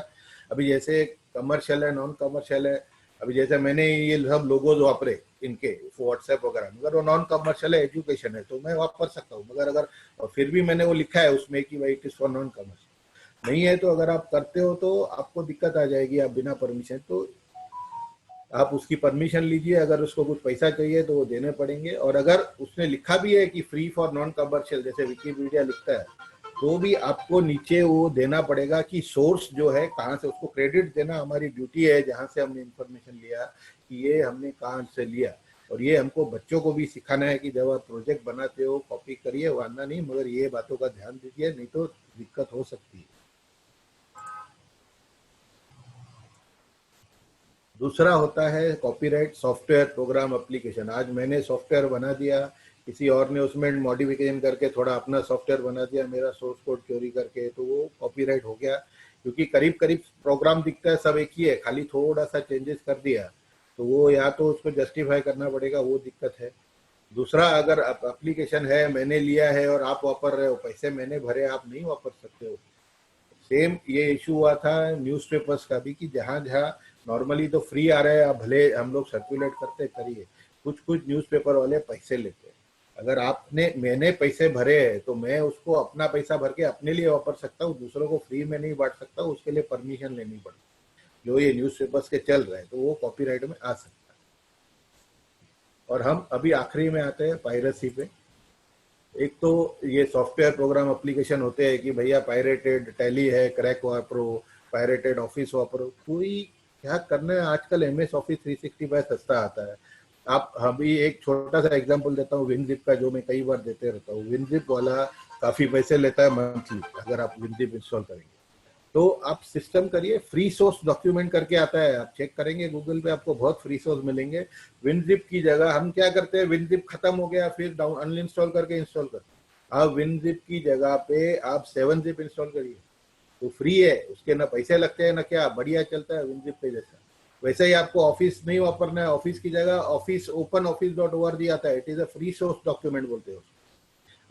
अभी जैसे कमर्शियल है, नॉन कमर्शियल है, अभी जैसे मैंने ये सब लोगोज वापरे इनके व्हाट्सएप वगैरह, मगर वो नॉन कमर्शियल है, एजुकेशन है, तो मैं वापर सकता हूँ। मगर अगर और फिर भी मैंने वो लिखा है उसमें कि भाई it is for non commercial, नहीं है तो अगर आप करते हो तो आपको दिक्कत आ जाएगी। आप बिना परमिशन, तो आप उसकी परमिशन लीजिए, अगर उसको कुछ पैसा चाहिए तो वो देने पड़ेंगे। और अगर उसने लिखा भी है कि फ्री फॉर नॉन कमर्शियल, जैसे विकीपीडिया लिखता है, तो भी आपको नीचे वो देना पड़ेगा कि सोर्स जो है कहाँ से, उसको क्रेडिट देना हमारी ड्यूटी है, जहाँ से हमने इंफॉर्मेशन लिया कि ये हमने कहाँ से लिया। और ये हमको बच्चों को भी सिखाना है कि जब आप प्रोजेक्ट बनाते हो कॉपी करिए, वाना नहीं, मगर ये बातों का ध्यान दीजिए, नहीं तो दिक्कत हो सकती है। दूसरा होता है कॉपीराइट सॉफ्टवेयर प्रोग्राम एप्लीकेशन। आज मैंने सॉफ्टवेयर बना दिया, किसी और ने उसमें मॉडिफिकेशन करके थोड़ा अपना सॉफ्टवेयर बना दिया मेरा सोर्स कोड चोरी करके, तो वो कॉपीराइट हो गया। क्योंकि करीब करीब प्रोग्राम दिखता है सब एक ही है, खाली थोड़ा सा चेंजेस कर दिया, तो वो या तो उसको जस्टिफाई करना पड़ेगा, वो दिक्कत है। दूसरा, अगर एप्लीकेशन है, मैंने लिया है और आप वापर रहे हो, पैसे मैंने भरे, आप नहीं वापर सकते हो। सेम ये इशू हुआ था न्यूज़पेपर्स का भी, कि जहाँ जहाँ नॉर्मली तो फ्री आ रहा है, आप भले हम लोग सर्कुलेट करते करिए, कुछ कुछ न्यूज़पेपर वाले पैसे लेते हैं। अगर आपने, मैंने पैसे भरे हैं तो मैं उसको अपना पैसा भर के अपने लिए वापर सकता हूँ, दूसरों को फ्री में नहीं बांट सकता, उसके लिए परमिशन लेनी पड़ती। जो ये न्यूज़पेपर्स के चल रहे हैं तो वो कॉपीराइट में आ सकता है। और हम अभी आखिरी में आते हैं पायरेसी पे। एक तो ये सॉफ्टवेयर प्रोग्राम एप्लीकेशन होते हैं कि भैया पायरेटेड टैली है, क्रैक वापरो, पायरेटेड ऑफिस वापरो, कोई क्या करना है। आजकल MS ऑफिस 365 सस्ता आता है। आप, अभी एक छोटा सा एग्जांपल देता हूँ विनजिप का, जो मैं कई बार देते रहता हूँ। विनजिप वाला काफी पैसे लेता है मंथली, अगर आप विनजिप इंस्टॉल करेंगे तो आप सिस्टम करिए, फ्री सोर्स डॉक्यूमेंट करके आता है, आप चेक करेंगे गूगल पे, आपको बहुत फ्री सोर्स मिलेंगे। विनजिप की जगह हम क्या करते हैं, विनजिप खत्म हो गया फिर डाउन अनइंस्टॉल करके इंस्टॉल करते हैं। आप विनजिप की जगह पे आप 7-zip इंस्टॉल करिए, तो फ्री है, उसके ना पैसे लगते हैं ना क्या, बढ़िया चलता है विनजिप पे जैसा। वैसे ही आपको ऑफिस नहीं वापरना है, ऑफिस की जगह ऑफिस ओपन office.org आता है, it is a free source document बोलते हैं।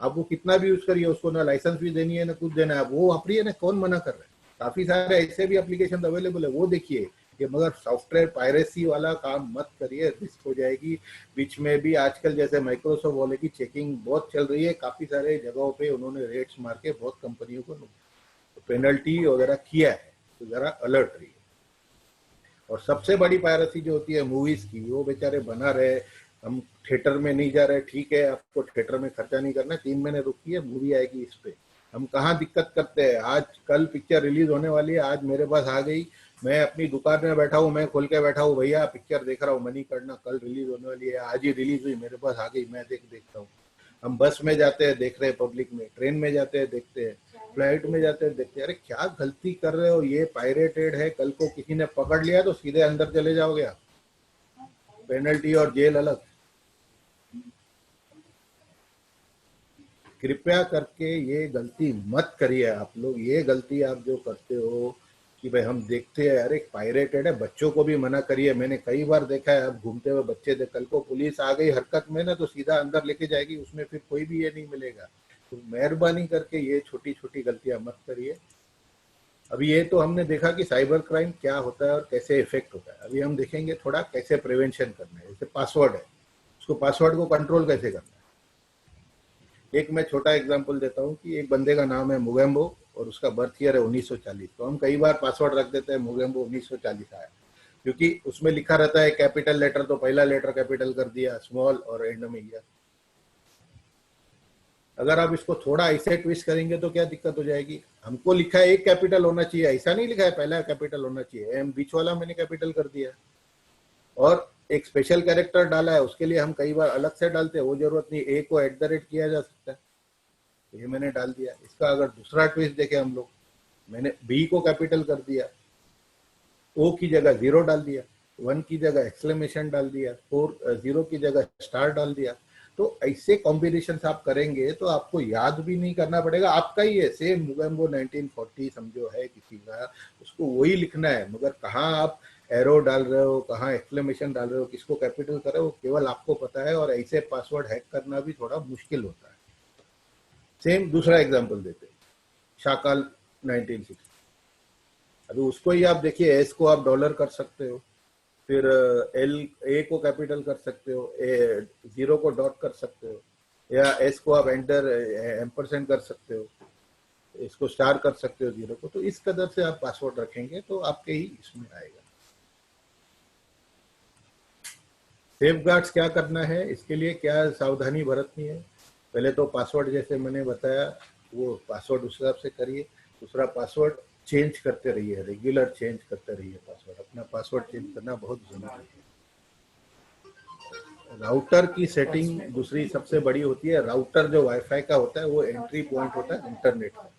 आप वो कितना भी यूज करिए, उसको ना लाइसेंस भी देनी है ना कुछ देना है, वो वापरिए ना, कौन मना कर रहा है। काफी सारे ऐसे भी एप्लीकेशन अवेलेबल है, वो देखिए। ये मगर सॉफ्टवेयर पायरेसी वाला काम मत करिए, रिस्क हो जाएगी। बीच में भी आजकल जैसे माइक्रोसॉफ्ट वाले की चेकिंग बहुत चल रही है, काफी सारे जगहों पे उन्होंने रेट्स मार के बहुत कंपनियों को पेनल्टी वगैरह किया है, तो जरा अलर्ट रहिए। और सबसे बड़ी पायरेसी जो होती है मूवीज की, वो बेचारे बना रहे, हम थिएटर में नहीं जा रहे, ठीक है आपको थिएटर में खर्चा नहीं करना, 3 महीने रुकिए, मूवी आएगी इस पे। हम कहाँ दिक्कत करते हैं, आज कल पिक्चर रिलीज होने वाली है, आज मेरे पास आ गई, मैं अपनी दुकान में बैठा हूँ, मैं खोल के बैठा हूँ, भैया पिक्चर देख रहा हूँ, मनी करना, कल रिलीज होने वाली है, आज ही रिलीज हुई, मेरे पास आ गई, मैं देखता हूँ। हम बस में जाते हैं देख रहे हैं, पब्लिक में, ट्रेन में जाते हैं देखते हैं, फ्लाइट में जाते हैं देखते हैं। अरे क्या गलती कर रहे हो, ये पायरेटेड है, कल को किसी ने पकड़ लिया तो सीधे अंदर चले जाओगे आप, पेनल्टी और जेल अलग। कृपया करके ये गलती मत करिए आप लोग, ये गलती आप जो करते हो कि भाई हम देखते हैं अरे पायरेटेड है, बच्चों को भी मना करिए। मैंने कई बार देखा है, अब घूमते हुए बच्चे थे, कल को पुलिस आ गई हरकत में ना तो सीधा अंदर लेके जाएगी, उसमें फिर कोई भी ये नहीं मिलेगा। तो मेहरबानी करके ये छोटी छोटी गलतियां मत करिए। अभी ये तो हमने देखा कि साइबर क्राइम क्या होता है और कैसे इफेक्ट होता है। अभी हम देखेंगे थोड़ा कैसे प्रिवेंशन करना है। जैसे पासवर्ड है, उसको पासवर्ड को कंट्रोल कैसे करना है। एक मैं छोटा एग्जांपल देता हूँ कि एक बंदे का नाम है मुगेम्बो और उसका बर्थ ईयर है 1940। तो हम कई बार पासवर्ड रख देते हैं मुगेम्बो 1940 आया, क्योंकि उसमें लिखा रहता है कैपिटल लेटर, तो पहला लेटर कैपिटल कर दिया, स्मॉल और एंड में ईयर। अगर आप इसको थोड़ा ऐसे ट्विस्ट करेंगे तो क्या दिक्कत हो जाएगी। हमको लिखा है एक कैपिटल होना चाहिए, ऐसा नहीं लिखा है पहला कैपिटल होना चाहिए, एम बीच वाला मैंने कैपिटल कर दिया। और एक स्पेशल कैरेक्टर डाला है, उसके लिए हम कई बार अलग से डालते हैं, वो जरूरत नहीं, ए को @ किया जा सकता है, ये मैंने डाल दिया। इसका अगर दूसरा ट्विस्ट देखें हम लोग, मैंने बी को कैपिटल कर दिया, ओ की जगह 0 डाल दिया, 1 की जगह एक्सक्लेमेशन डाल दिया, 0 की जगह स्टार डाल दिया। तो ऐसे कॉम्बिनेशन आप करेंगे तो आपको याद भी नहीं करना पड़ेगा, आपका ही है सेम मुगेम्बो 1940 समझो है किसी का, उसको वही लिखना है, मगर कहाँ आप एरो डाल रहे हो, कहाँ एक्सक्लेमेशन डाल रहे हो, किसको कैपिटल कर रहे हो, केवल आपको पता है। और ऐसे पासवर्ड हैक करना भी थोड़ा मुश्किल होता है। सेम दूसरा एग्जाम्पल देते, शाकाल 1960। अभी उसको ही आप देखिए, एस को आप डॉलर कर सकते हो, फिर एल ए को कैपिटल कर सकते हो, 0 को डॉट कर सकते हो, या एस को आप एंटर एम्परसेंड कर सकते हो, इसको स्टार कर सकते हो 0 को। तो इस कदर से आप पासवर्ड रखेंगे तो आपके ही इसमें आएगा। सेफगार्ड्स क्या करना है, इसके लिए क्या सावधानी बरतनी है। पहले तो पासवर्ड जैसे मैंने बताया वो पासवर्ड उस हिसाब से करिए। दूसरा, पासवर्ड चेंज करते रहिए, रेगुलर चेंज करते रहिए पासवर्ड। अपना पासवर्ड चेंज करना बहुत जरूरी है। राउटर की सेटिंग दूसरी सबसे बड़ी होती है। राउटर जो वाईफाई का होता है वो एंट्री पॉइंट होता है इंटरनेट का।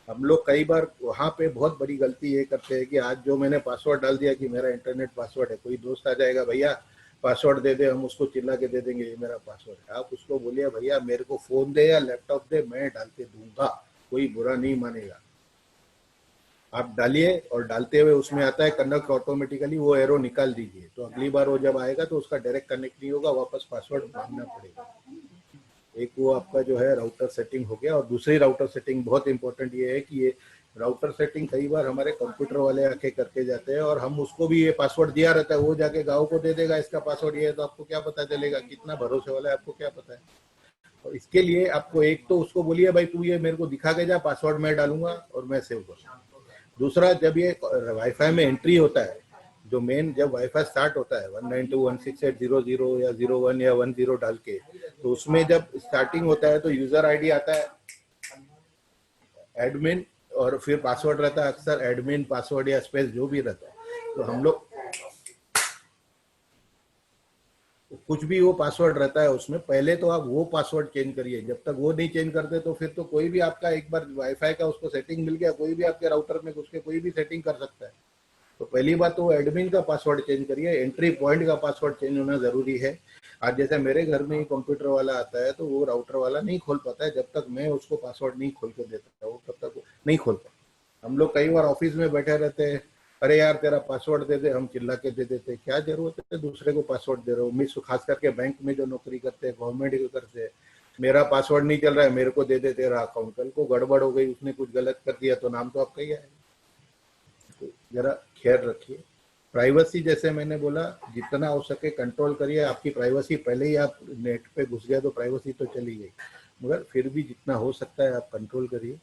हम लोग कई बार वहाँ पे बहुत बड़ी गलती ये करते हैं कि आज जो मैंने पासवर्ड डाल दिया कि मेरा इंटरनेट पासवर्ड है, कोई दोस्त आ जाएगा, भैया पासवर्ड दे दे, हम उसको चिल्ला के दे देंगे ये मेरा पासवर्ड है। आप उसको बोलिए भैया मेरे को फोन दे या लैपटॉप दे, मैं डाल के दूंगा, कोई बुरा नहीं मानेगा। आप डालिए और डालते हुए उसमें आता है कनेक्ट ऑटोमेटिकली, वो एरो निकाल दीजिए, तो अगली बार वो जब आएगा तो उसका डायरेक्ट कनेक्ट नहीं होगा, वापस पासवर्ड मांगना पड़ेगा। एक वो आपका जो है राउटर सेटिंग हो गया। और दूसरी राउटर सेटिंग बहुत इंपॉर्टेंट ये है कि ये राउटर सेटिंग कई बार हमारे कंप्यूटर वाले आके करके जाते हैं और हम उसको भी ये पासवर्ड दिया रहता है, वो जाके गाँव को दे देगा इसका पासवर्ड ये है, तो आपको क्या पता चलेगा कितना भरोसे वाला है, आपको क्या पता है। और इसके लिए आपको एक तो उसको बोलिए भाई तू ये मेरे को दिखा के जा, पासवर्ड मैं डालूंगा और मैं सेव करूंगा। दूसरा, जब ये वाईफाई में एंट्री होता है, जो मेन जब वाईफाई स्टार्ट होता है 192.168.0.0 या 01 या 10 डाल के, तो उसमें जब स्टार्टिंग होता है तो यूजर आईडी आता है एडमिन, और फिर पासवर्ड रहता है अक्सर एडमिन पासवर्ड या स्पेस जो भी रहता है। तो हम लोग कुछ भी वो पासवर्ड रहता है उसमें, पहले तो आप वो पासवर्ड चेंज करिए। जब तक वो नहीं चेंज करते तो फिर तो कोई भी आपका, एक बार वाईफाई का उसको सेटिंग मिल गया, कोई भी आपके राउटर में घुस के कोई भी सेटिंग कर सकता है। तो पहली बात तो एडमिन का पासवर्ड चेंज करिए, एंट्री पॉइंट का पासवर्ड चेंज होना जरूरी है। आज जैसे मेरे घर में ही कंप्यूटर वाला आता है तो वो राउटर वाला नहीं खोल पाता है जब तक मैं उसको पासवर्ड नहीं खोल के देता, वो तब तक वो नहीं खोल पाता। हम लोग कई बार ऑफिस में बैठे रहते हैं, अरे यार तेरा पासवर्ड दे दे, हम चिल्ला के दे देते, क्या जरूरत है दूसरे को पासवर्ड दे रहे हो। मैं खास करके बैंक में जो नौकरी करते हैं, गवर्नमेंट के करते हैं, मेरा पासवर्ड नहीं चल रहा है, मेरे को दे दे तेरा अकाउंट, कल को गड़बड़ हो गई, उसने कुछ गलत कर दिया तो नाम तो आपका ही आएगा। तो जरा ख्याल रखिए। प्राइवेसी जैसे मैंने बोला जितना हो सके कंट्रोल करिए। आपकी प्राइवेसी, पहले ही आप नेट पे घुस गए तो प्राइवेसी तो चली गई, मगर फिर भी जितना हो सकता है आप कंट्रोल करिए।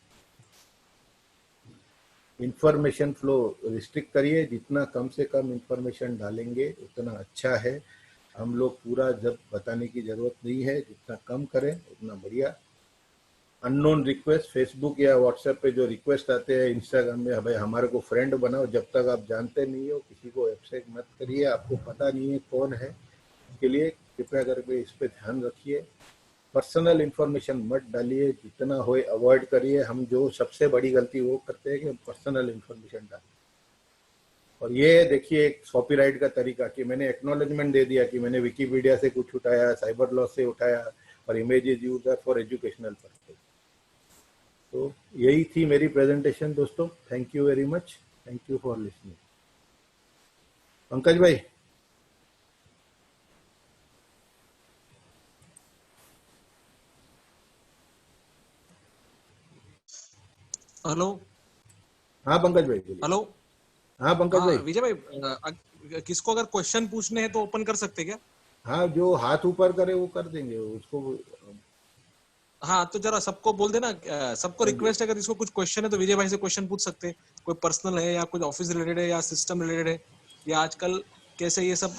इंफॉर्मेशन फ्लो रिस्ट्रिक्ट करिए, जितना कम से कम इंफॉर्मेशन डालेंगे उतना अच्छा है। हम लोग पूरा जब बताने की जरूरत नहीं है, जितना कम करें उतना बढ़िया। अननोन रिक्वेस्ट, फेसबुक या व्हाट्सएप पे जो रिक्वेस्ट आते हैं, इंस्टाग्राम में, भाई हमारे को फ्रेंड बनाओ, जब तक आप जानते नहीं हो किसी को एक्सेप्ट मत करिए, आपको पता नहीं है कौन है। इसके लिए कृपया करके इस पे ध्यान रखिए। पर्सनल इंफॉर्मेशन मत डालिए, जितना हो अवॉइड करिए। हम जो सबसे बड़ी गलती वो करते हैं कि हम पर्सनल इंफॉर्मेशन डालते हैं। और ये देखिए एक कॉपीराइट का तरीका कि मैंने एक्नॉलेजमेंट दे दिया कि मैंने विकीपीडिया से कुछ उठाया, साइबर लॉ से उठाया, और image is used for educational purpose. तो यही थी मेरी प्रेजेंटेशन दोस्तों, thank you very much. Thank you for listening. Pankaj भाई,
हेलो
हाँ पंकज भाई बोलिए।
हेलो।
हाँ पंकज
हाँ
भाई।
विजय भाई, किसको अगर क्वेश्चन पूछने हैं तो ओपन कर सकते हैं क्या?
हाँ, जो हाथ ऊपर करे वो कर देंगे उसको।
हाँ तो जरा सबको बोल देना, सबको रिक्वेस्ट है, अगर इसको कुछ क्वेश्चन है तो विजय भाई से क्वेश्चन पूछ सकते हैं। कोई पर्सनल है या कुछ ऑफिस रिलेटेड है या सिस्टम रिलेटेड है, या आजकल कैसे ये सब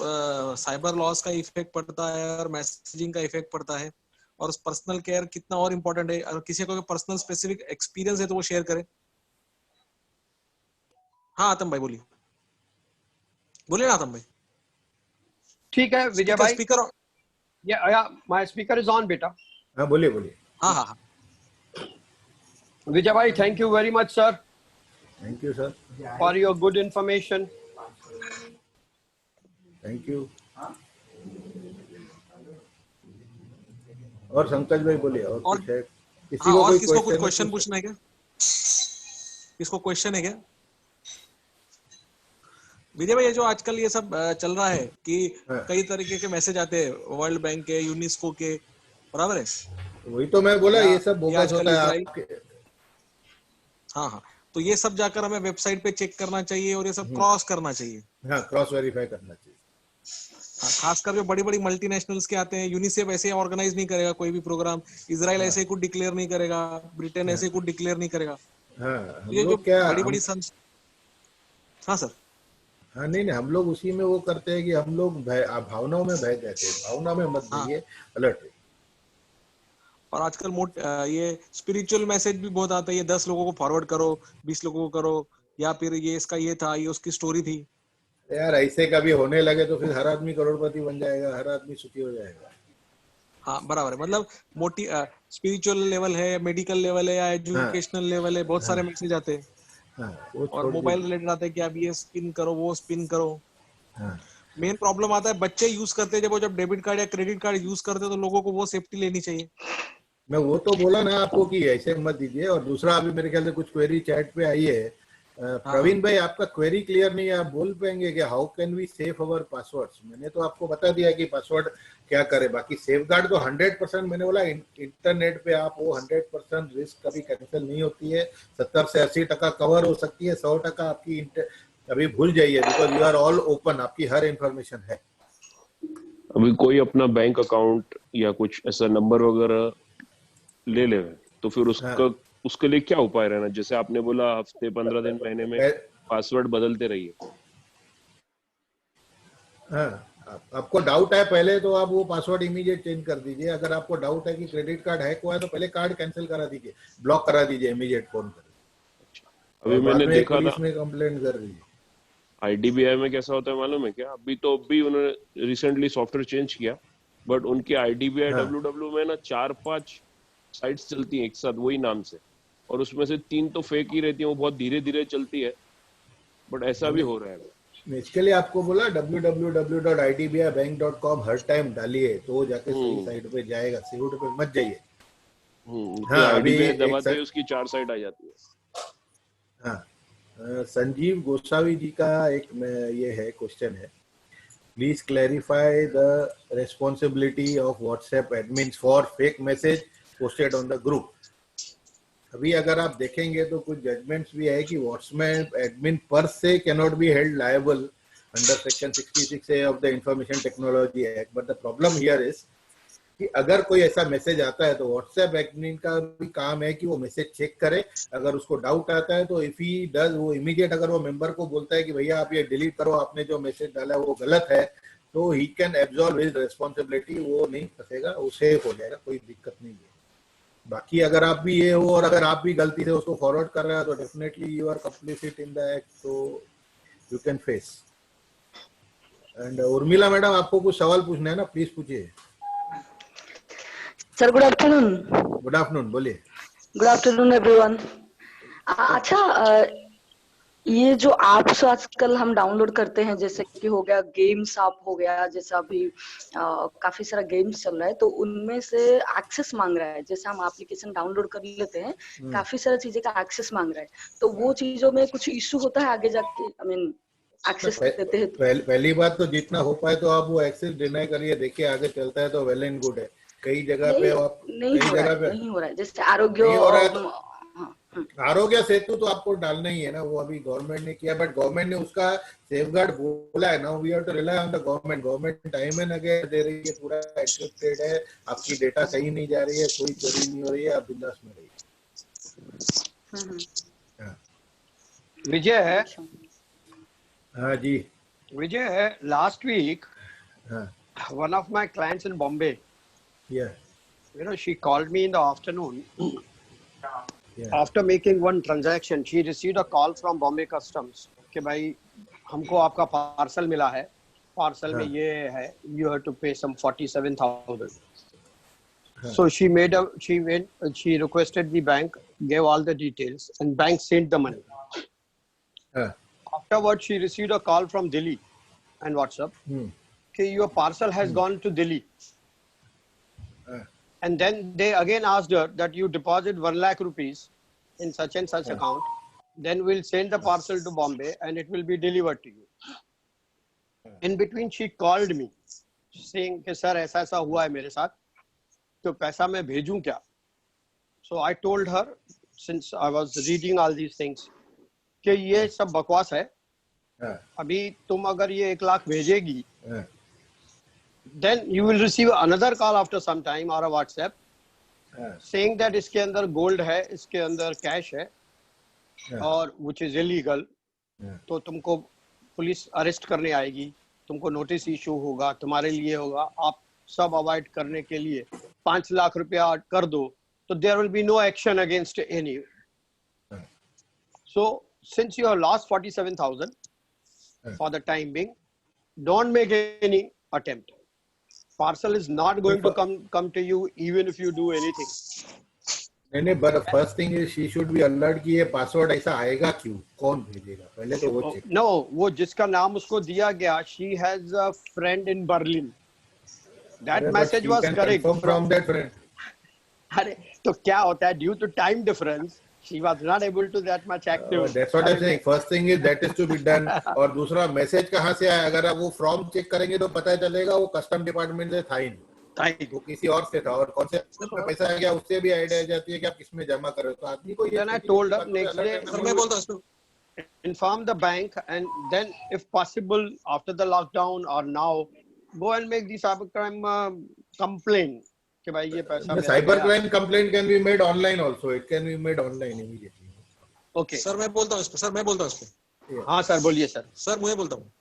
साइबर लॉस का इफेक्ट पड़ता है और मैसेजिंग का इफेक्ट पड़ता है, और पर्सनल केयर कितना और इम्पोर्टेंट है। अगर किसी को पर्सनल स्पेसिफिक एक्सपीरियंस है तो वो शेयर करे। हाँ आतम भाई बोलिए, बोलिए ना आतम भाई।
ठीक है विजय
स्पीकर
भाई।
स्पीकर
या माय स्पीकर इज ऑन बेटा।
हाँ बोलिए बोलिए।
हाँ हाँ हाँ।
विजय भाई, thank you very much sir
thank you sir.
For your good information.
Thank you. और पंकज भाई बोलिए, और कुछ है? किसी
हाँ,
को
और
कोई
किसको कुछ
क्वेश्चन
क्वेश्चन पूछना है क्या? किसको क्वेश्चन है क्या? विजय भाई, ये जो आजकल ये सब चल रहा है कि
हाँ।
कई तरीके के मैसेज आते हैं, वर्ल्ड बैंक के, यूनेस्को के, बराबर है?
वही तो मैं बोला, ये सब
या
बोगस
आजकल
होता है
इजराइल।
आपके।
हाँ हाँ, तो ये सब जाकर हमें वेबसाइट पे चेक करना चाहिए और ये सब क्रॉस करना चाहिए।
हाँ, क्रॉस वेरीफाई करना चाहिए।
हाँ, खासकर जो बड़ी बड़ी मल्टीनेशनल्स के आते हैं, यूनिसेफ ऐसे ऑर्गेनाइज नहीं करेगा कोई भी प्रोग्राम, इजराइल ऐसे कुछ डिक्लेयर नहीं करेगा, ब्रिटेन ऐसे कुछ डिक्लेयर नहीं करेगा।
हाँ,
तो
हम
ये जो
लोग क्या
बड़ी
हम
बड़ी संस्था। हाँ सर।
हाँ, नहीं नहीं, हम लोग उसी में वो करते हैं कि हम लोग भावनाओं में बह जाते हैं। भावना में मत
हाँ,
जाइए, अलर्ट रहिए।
और आजकल ये स्पिरिचुअल मैसेज भी बहुत आता है, ये 10 लोगों को फॉरवर्ड करो, 20 लोगों को करो, या फिर ये इसका ये था, ये उसकी स्टोरी थी।
यार ऐसे कभी होने लगे तो फिर हर आदमी करोड़पति बन जाएगा, हर आदमी सुखी हो जाएगा।
हाँ बराबर है, मतलब मोटी स्पिरिचुअल लेवल है, मेडिकल लेवल है, या
हाँ
एजुकेशनल लेवल है, बहुत सारे मैसेज आते हैं।
हाँ, वो
और
छोड़
मोबाइल
दीजिए।
रिलेटेड आते हैं कि आप ये स्पिन करो, वो स्पिन करो।
हाँ
मेन प्रॉब्लम आता है बच्चे यूज करते हैं, जब डेबिट कार्ड या क्रेडिट कार्ड यूज करते हैं तो लोगों को वो सेफ्टी लेनी चाहिए।
मैं वो तो बोला ना आपको कि ऐसे मत दीजिए। और दूसरा, अभी मेरे ख्याल से कुछ क्वेरी चैट पे आई है।
हाँ हाँ
प्रवीण भाई, आपका क्वेरी क्लियर नहीं है, आप बोल पाएंगे कि how can we save our passwords? मैंने तो आपको बता दिया कि पासवर्ड क्या करे, बाकी सेफ गार्ड तो 100%। मैंने बोला इंटरनेट पे आप वो 100% रिस्क कभी कैंसिल नहीं होती है। 70 से 80% कवर हो सकती है, 100% आपकी अभी भूल जाइए, because you are all open, आपकी हर इंफॉर्मेशन है।
अभी कोई अपना बैंक अकाउंट या कुछ ऐसा नंबर वगैरह ले ले तो फिर उसका
हाँ,
उसके लिए क्या उपाय रहना? जैसे आपने बोला हफ्ते 15 दिन महीने में पासवर्ड बदलते रहिए।
हाँ, आपको डाउट है पहले तो आप वो पासवर्ड इमीडिएट चेंज कर दीजिए। अगर आपको डाउट है कि क्रेडिट कार्ड हैक हुआ है तो पहले कार्ड कैंसिल करा दीजिए, ब्लॉक करा दीजिए इमीडिएट फोन कर,
अभी
और बाद
मैंने
में
देखा
पुलिस
था
में कंप्लेंट कर दीजिए।
आईडीबीआई में कैसा होता है मालूम है क्या? अभी तो अभी उन्होंने रिसेंटली सॉफ्टवेयर चेंज किया, बट उनके आईडीबीआई
हाँ
डब्ल्यू में ना 4-5 साइट्स चलती हैं एक साथ वही नाम से, और उसमें से 3 तो फेक ही रहती है, वो बहुत धीरे धीरे चलती है, बट ऐसा भी हो रहा है।
इसके लिए आपको बोला www.idbibank.com हर टाइम डालिए, तो वो जाके सही साइट पे जाएगा, सीरूट पे मत जाइए।
उसके
हाँ, अभी
आईडीबीआई
एक
दबाते ही उसकी 4 साइट आ जाती है।
हाँ, संजीव गोसावी जी का एक ये है क्वेश्चन है, please clarify the responsibility of WhatsApp admins for fake message posted on the group. अभी अगर आप देखेंगे तो कुछ जजमेंट्स भी है कि व्हाट्सएप एडमिन पर से can not be held liable under section 66A of the information technology act. But the problem here is कि अगर कोई ऐसा मैसेज आता है तो व्हाट्सएप एडमिन का भी काम है कि वो मैसेज चेक करे। अगर उसको डाउट आता है तो इफ ही डज, वो इमीडिएट अगर वो मेंबर को बोलता है कि भैया आप ये डिलीट करो, आपने जो मैसेज डाला है वो गलत है, तो he can absorb his responsibility, वो नहीं फंसेगा, वो सेफ हो जाएगा, कोई दिक्कत नहीं है। बाकी अगर आप भी ये हो और अगर आप भी गलती से उसको फॉरवर्ड कर रहे हो तो definitely you are complicit in the act, तो you can face. And Urmila madam, आपको कुछ सवाल पूछना है ना, प्लीज पूछिए।
Sir good afternoon.
Good afternoon, बोलिए।
Good afternoon everyone. अच्छा ये जो ऐप्स आजकल हम डाउनलोड करते हैं, जैसे कि हो गया गेम्स ऐप हो गया, जैसा अभी काफी सारा गेम्स चल रहा है, तो उनमें से एक्सेस मांग रहा है। जैसे हम एप्लीकेशन डाउनलोड कर लेते हैं, काफी सारा चीजें का एक्सेस मांग रहा है, तो वो चीजों में कुछ इश्यू होता है आगे जाके? आई मीन एक्सेस देते हैं तो?
पहली बात तो जितना हो पाए तो आप वो एक्सेस डिनाई करिए, देखिए आगे चलता है तो वेल एंड गुड है। कई जगह पे आप
नहीं
कई
हो रहा
जगह
है,
पे
नहीं हो रहा है। जैसे आरोग्य
नहीं हो रहा है तो
हाँ,
आरोग्य सेतु तो आपको डालना ही है ना, वो अभी गवर्नमेंट ने किया, बट गवर्नमेंट ने उसका सेफगार्ड बोला है ना, we have to rely on the government. Government time and again दे रही है, पूरा एन्क्रिप्टेड है, आपकी डेटा कहीं नहीं जा रही है, कोई चोरी नहीं हो रही है, आप बिंदास में रहिए।
विजय है,
हाँ जी,
विजय है, last week
हाँ,
one of my clients in Bombay,
yeah,
you know, she called me in the afternoon.
yeah,
After making one transaction, she received a call from Bombay Customs कि भाई हमको आपका पार्सल मिला है, पार्सल में ये है, you have to pay some 47,000. So she requested the bank, gave all the details, and bank sent the money. Afterwards, she received a call from Delhi and WhatsApp. Okay, your parcel has gone to Delhi. And then they again asked her that you deposit 1 lakh rupees in such and such account. Then we'll send the parcel to Bombay and it will be delivered to you. In between, she called me saying, sir, ऐसा ऐसा हुआ है मेरे साथ, तो पैसा मैं भेजूं क्या? So I told her, since I was reading all these things, कि ये सब बकवास है. अभी तुम अगर ये 1 लाख भेजेगी, then you will receive another call after some time or a WhatsApp saying that इसके अंदर gold है, इसके अंदर cash है, और which is illegal, तो तुमको पुलिस अरेस्ट करने आएगी, तुमको नोटिस इशू होगा, तुम्हारे लिए होगा, आप सब अवॉइड करने के लिए 5 लाख रुपया कर दो, तो there will be no action against any. So since you have lost 47,000 for the time being, don't make any attempt. Parcel is not going to come to you even if you do anything.
नहीं, but first thing is she should be alert कि ये password ऐसा आएगा क्यों, कौन भेजेगा, पहले तो वो चेक.
No, वो जिसका नाम उसको दिया गया, she has a friend in Berlin. That message was correct.
From that friend.
अरे तो क्या होता है, due to time difference, she was not able to that much active.
That's what I'm saying. First thing is that is to be done. और दूसरा message कहाँ से आया, अगर आप वो फॉर्म चेक करेंगे तो पता चलेगा वो कस्टम डिपार्टमेंट से था ही नहीं, वो किसी और से था, और कौन से पैसा आ गया उससे भी आइडिया जाती है कि आप किसमें जमा कर रहे हो. तो आदमी को ये.
Then I told her next day, inform the bank, and then if possible after the lockdown or now, go and make the cybercrime complaint. कि भाई ये पैसा.
Cybercrime complaint can be made online also. It can be made online immediately.
Okay.
Sir मैं बोलता हूँ इस पे, sir मैं बोलता हूँ इस पे.
हाँ सर बोलिए सर.
सर मैं बोलता हूँ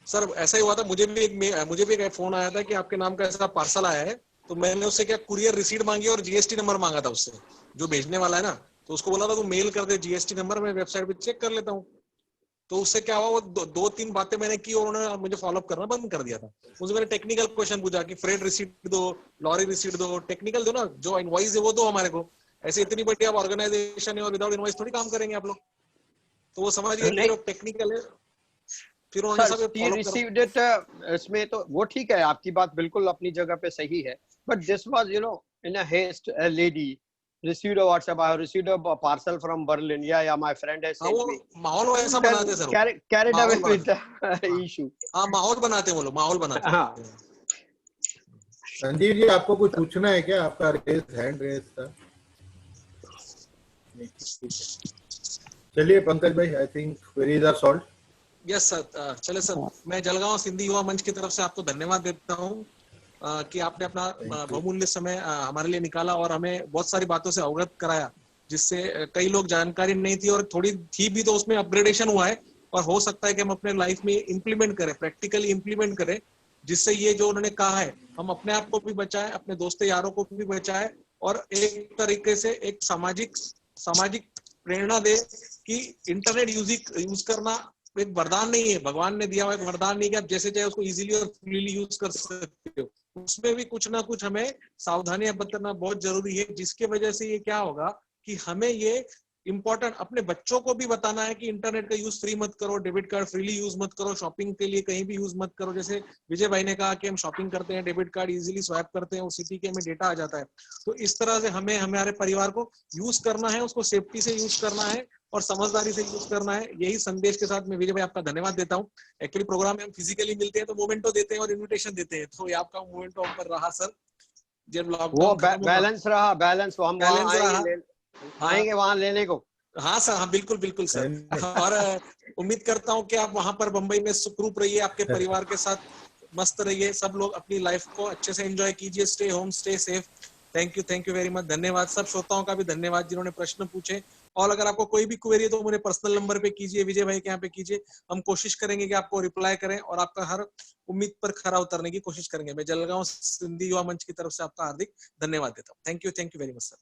सर, ऐसा ही हुआ था, मुझे भी एक फोन आया था कि आपके नाम का ऐसा पार्सल आया है, तो मैंने उससे क्या कुरियर रिसीट मांगी और जीएसटी नंबर मांगा था उससे, जो भेजने वाला है ना, तो उसको बोला था तू मेल कर दे जीएसटी नंबर, मैं वेबसाइट पे चेक कर लेता हूँ. तो उससे क्या हुआ, वो दो तीन बातें मैंने की और उन्होंने मुझे फॉलोअप करना बंद कर दिया था. उससे मैंने टेक्निकल क्वेश्चन पूछा कि फ्रेट रिसीट दो, लॉरी रिसीट दो, टेक्निकल दो ना, जो इनवॉइस है वो दो हमारे को. ऐसे इतनी बड़ी आप ऑर्गेनाइजेशन है और विदाउट इनवॉइस थोड़ी काम करेंगे आप लोग. तो वो समझ गए कि टेक्निकल है, फिर उन्होंने सब फॉलो
रिसीव्ड इट. इसमें तो वो ठीक है, आपकी बात बिल्कुल अपनी जगह पे सही है, but this was you know in a heist. A lady received a WhatsApp, I received a parcel from Berlin. Yeah, my friend has sent me.
माहौल वैसा बनाते sir,
carried away with the issue.
हाँ माहौल बनाते हैं वो लोग, माहौल बनाते हैं.
संजीव जी आपको कुछ पूछना है क्या, आपका हैंड रेज था. चलिए पंकज भाई, I think queries are solved.
Yes sir. चले सर, मैं जलगांव सिंधी युवा मंच की तरफ से आपको धन्यवाद देता हूँ कि आपने अपना बहुमूल्य समय हमारे लिए निकाला और हमें बहुत सारी बातों से अवगत कराया, जिससे कई लोग जानकारी नहीं थी और थोड़ी थी भी तो उसमें अपग्रेडेशन हुआ है, और हो सकता है कि हम अपने लाइफ में इम्प्लीमेंट करें, प्रैक्टिकली इम्प्लीमेंट करें, जिससे ये जो उन्होंने कहा है हम अपने आप को भी बचाएं, अपने दोस्तों यारों को भी बचाएं, और एक तरीके से एक सामाजिक प्रेरणा दे कि इंटरनेट यूज करना एक वरदान नहीं है, भगवान ने दिया हुआ एक वरदान नहीं कि आप जैसे चाहे उसको इजीली और फ्रीली यूज कर सकते हो. उसमें भी कुछ ना कुछ हमें सावधानियां बरतना बहुत जरूरी है, जिसके वजह से ये क्या होगा कि हमें ये इंपॉर्टेंट अपने बच्चों को भी बताना है कि इंटरनेट का यूज फ्री मत करो, डेबिट कार्ड फ्रीली यूज मत करो, शॉपिंग के लिए कहीं भी यूज मत करो। जैसे विजय भाई ने कहा कि हम शॉपिंग करते हैं, डेबिट कार्ड इजीली स्वैप करते हैं, उसी के हमें डेटा आ जाता है। तो इस तरह से हमें हमारे परिवार को यूज करना है, उसको सेफ्टी से यूज करना है और समझदारी से यूज करना है। यही संदेश के साथ मैं विजय भाई आपका धन्यवाद देता हूँ। एक्चुअली प्रोग्राम में हम फिजिकली मिलते हैं तो मोमेंटो देते हैं और इन्विटेशन देते हैं, तो ये आपका मोमेंटो हम पर रहा सर। जब
वो
लॉकडाउन खत्म होगा,
बैलेंस रहा, बैलेंस हम वहाँ
बैलेंस रहा।
आएंगे वहाँ लेने को।
हाँ सर, हाँ बिल्कुल बिल्कुल सर। और उम्मीद करता हूँ कि आप वहां पर बंबई में सुखरूप रहिए, आपके परिवार के साथ मस्त रहिए, सब लोग अपनी लाइफ को अच्छे से एंजॉय कीजिए। Stay home, stay safe. Thank you very much. धन्यवाद सब श्रोताओं का भी धन्यवाद जिन्होंने प्रश्न पूछे। और अगर आपको कोई भी क्वेरी है तो मुझे पर्सनल नंबर पे कीजिए, विजय भाई के यहाँ पे कीजिए। हम कोशिश करेंगे कि आपको रिप्लाई करें और आपका हर उम्मीद पर खरा उतरने की कोशिश करेंगे। मैं जलगांव सिंधी युवा मंच की तरफ से आपका हार्दिक धन्यवाद देता हूँ। Thank you very much sir.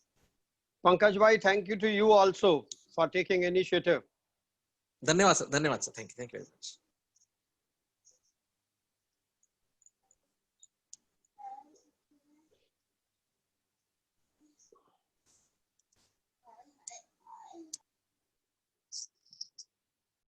Pankaj bhai, thank you to you also for taking initiative.
धन्यवाद sir, thank you very much.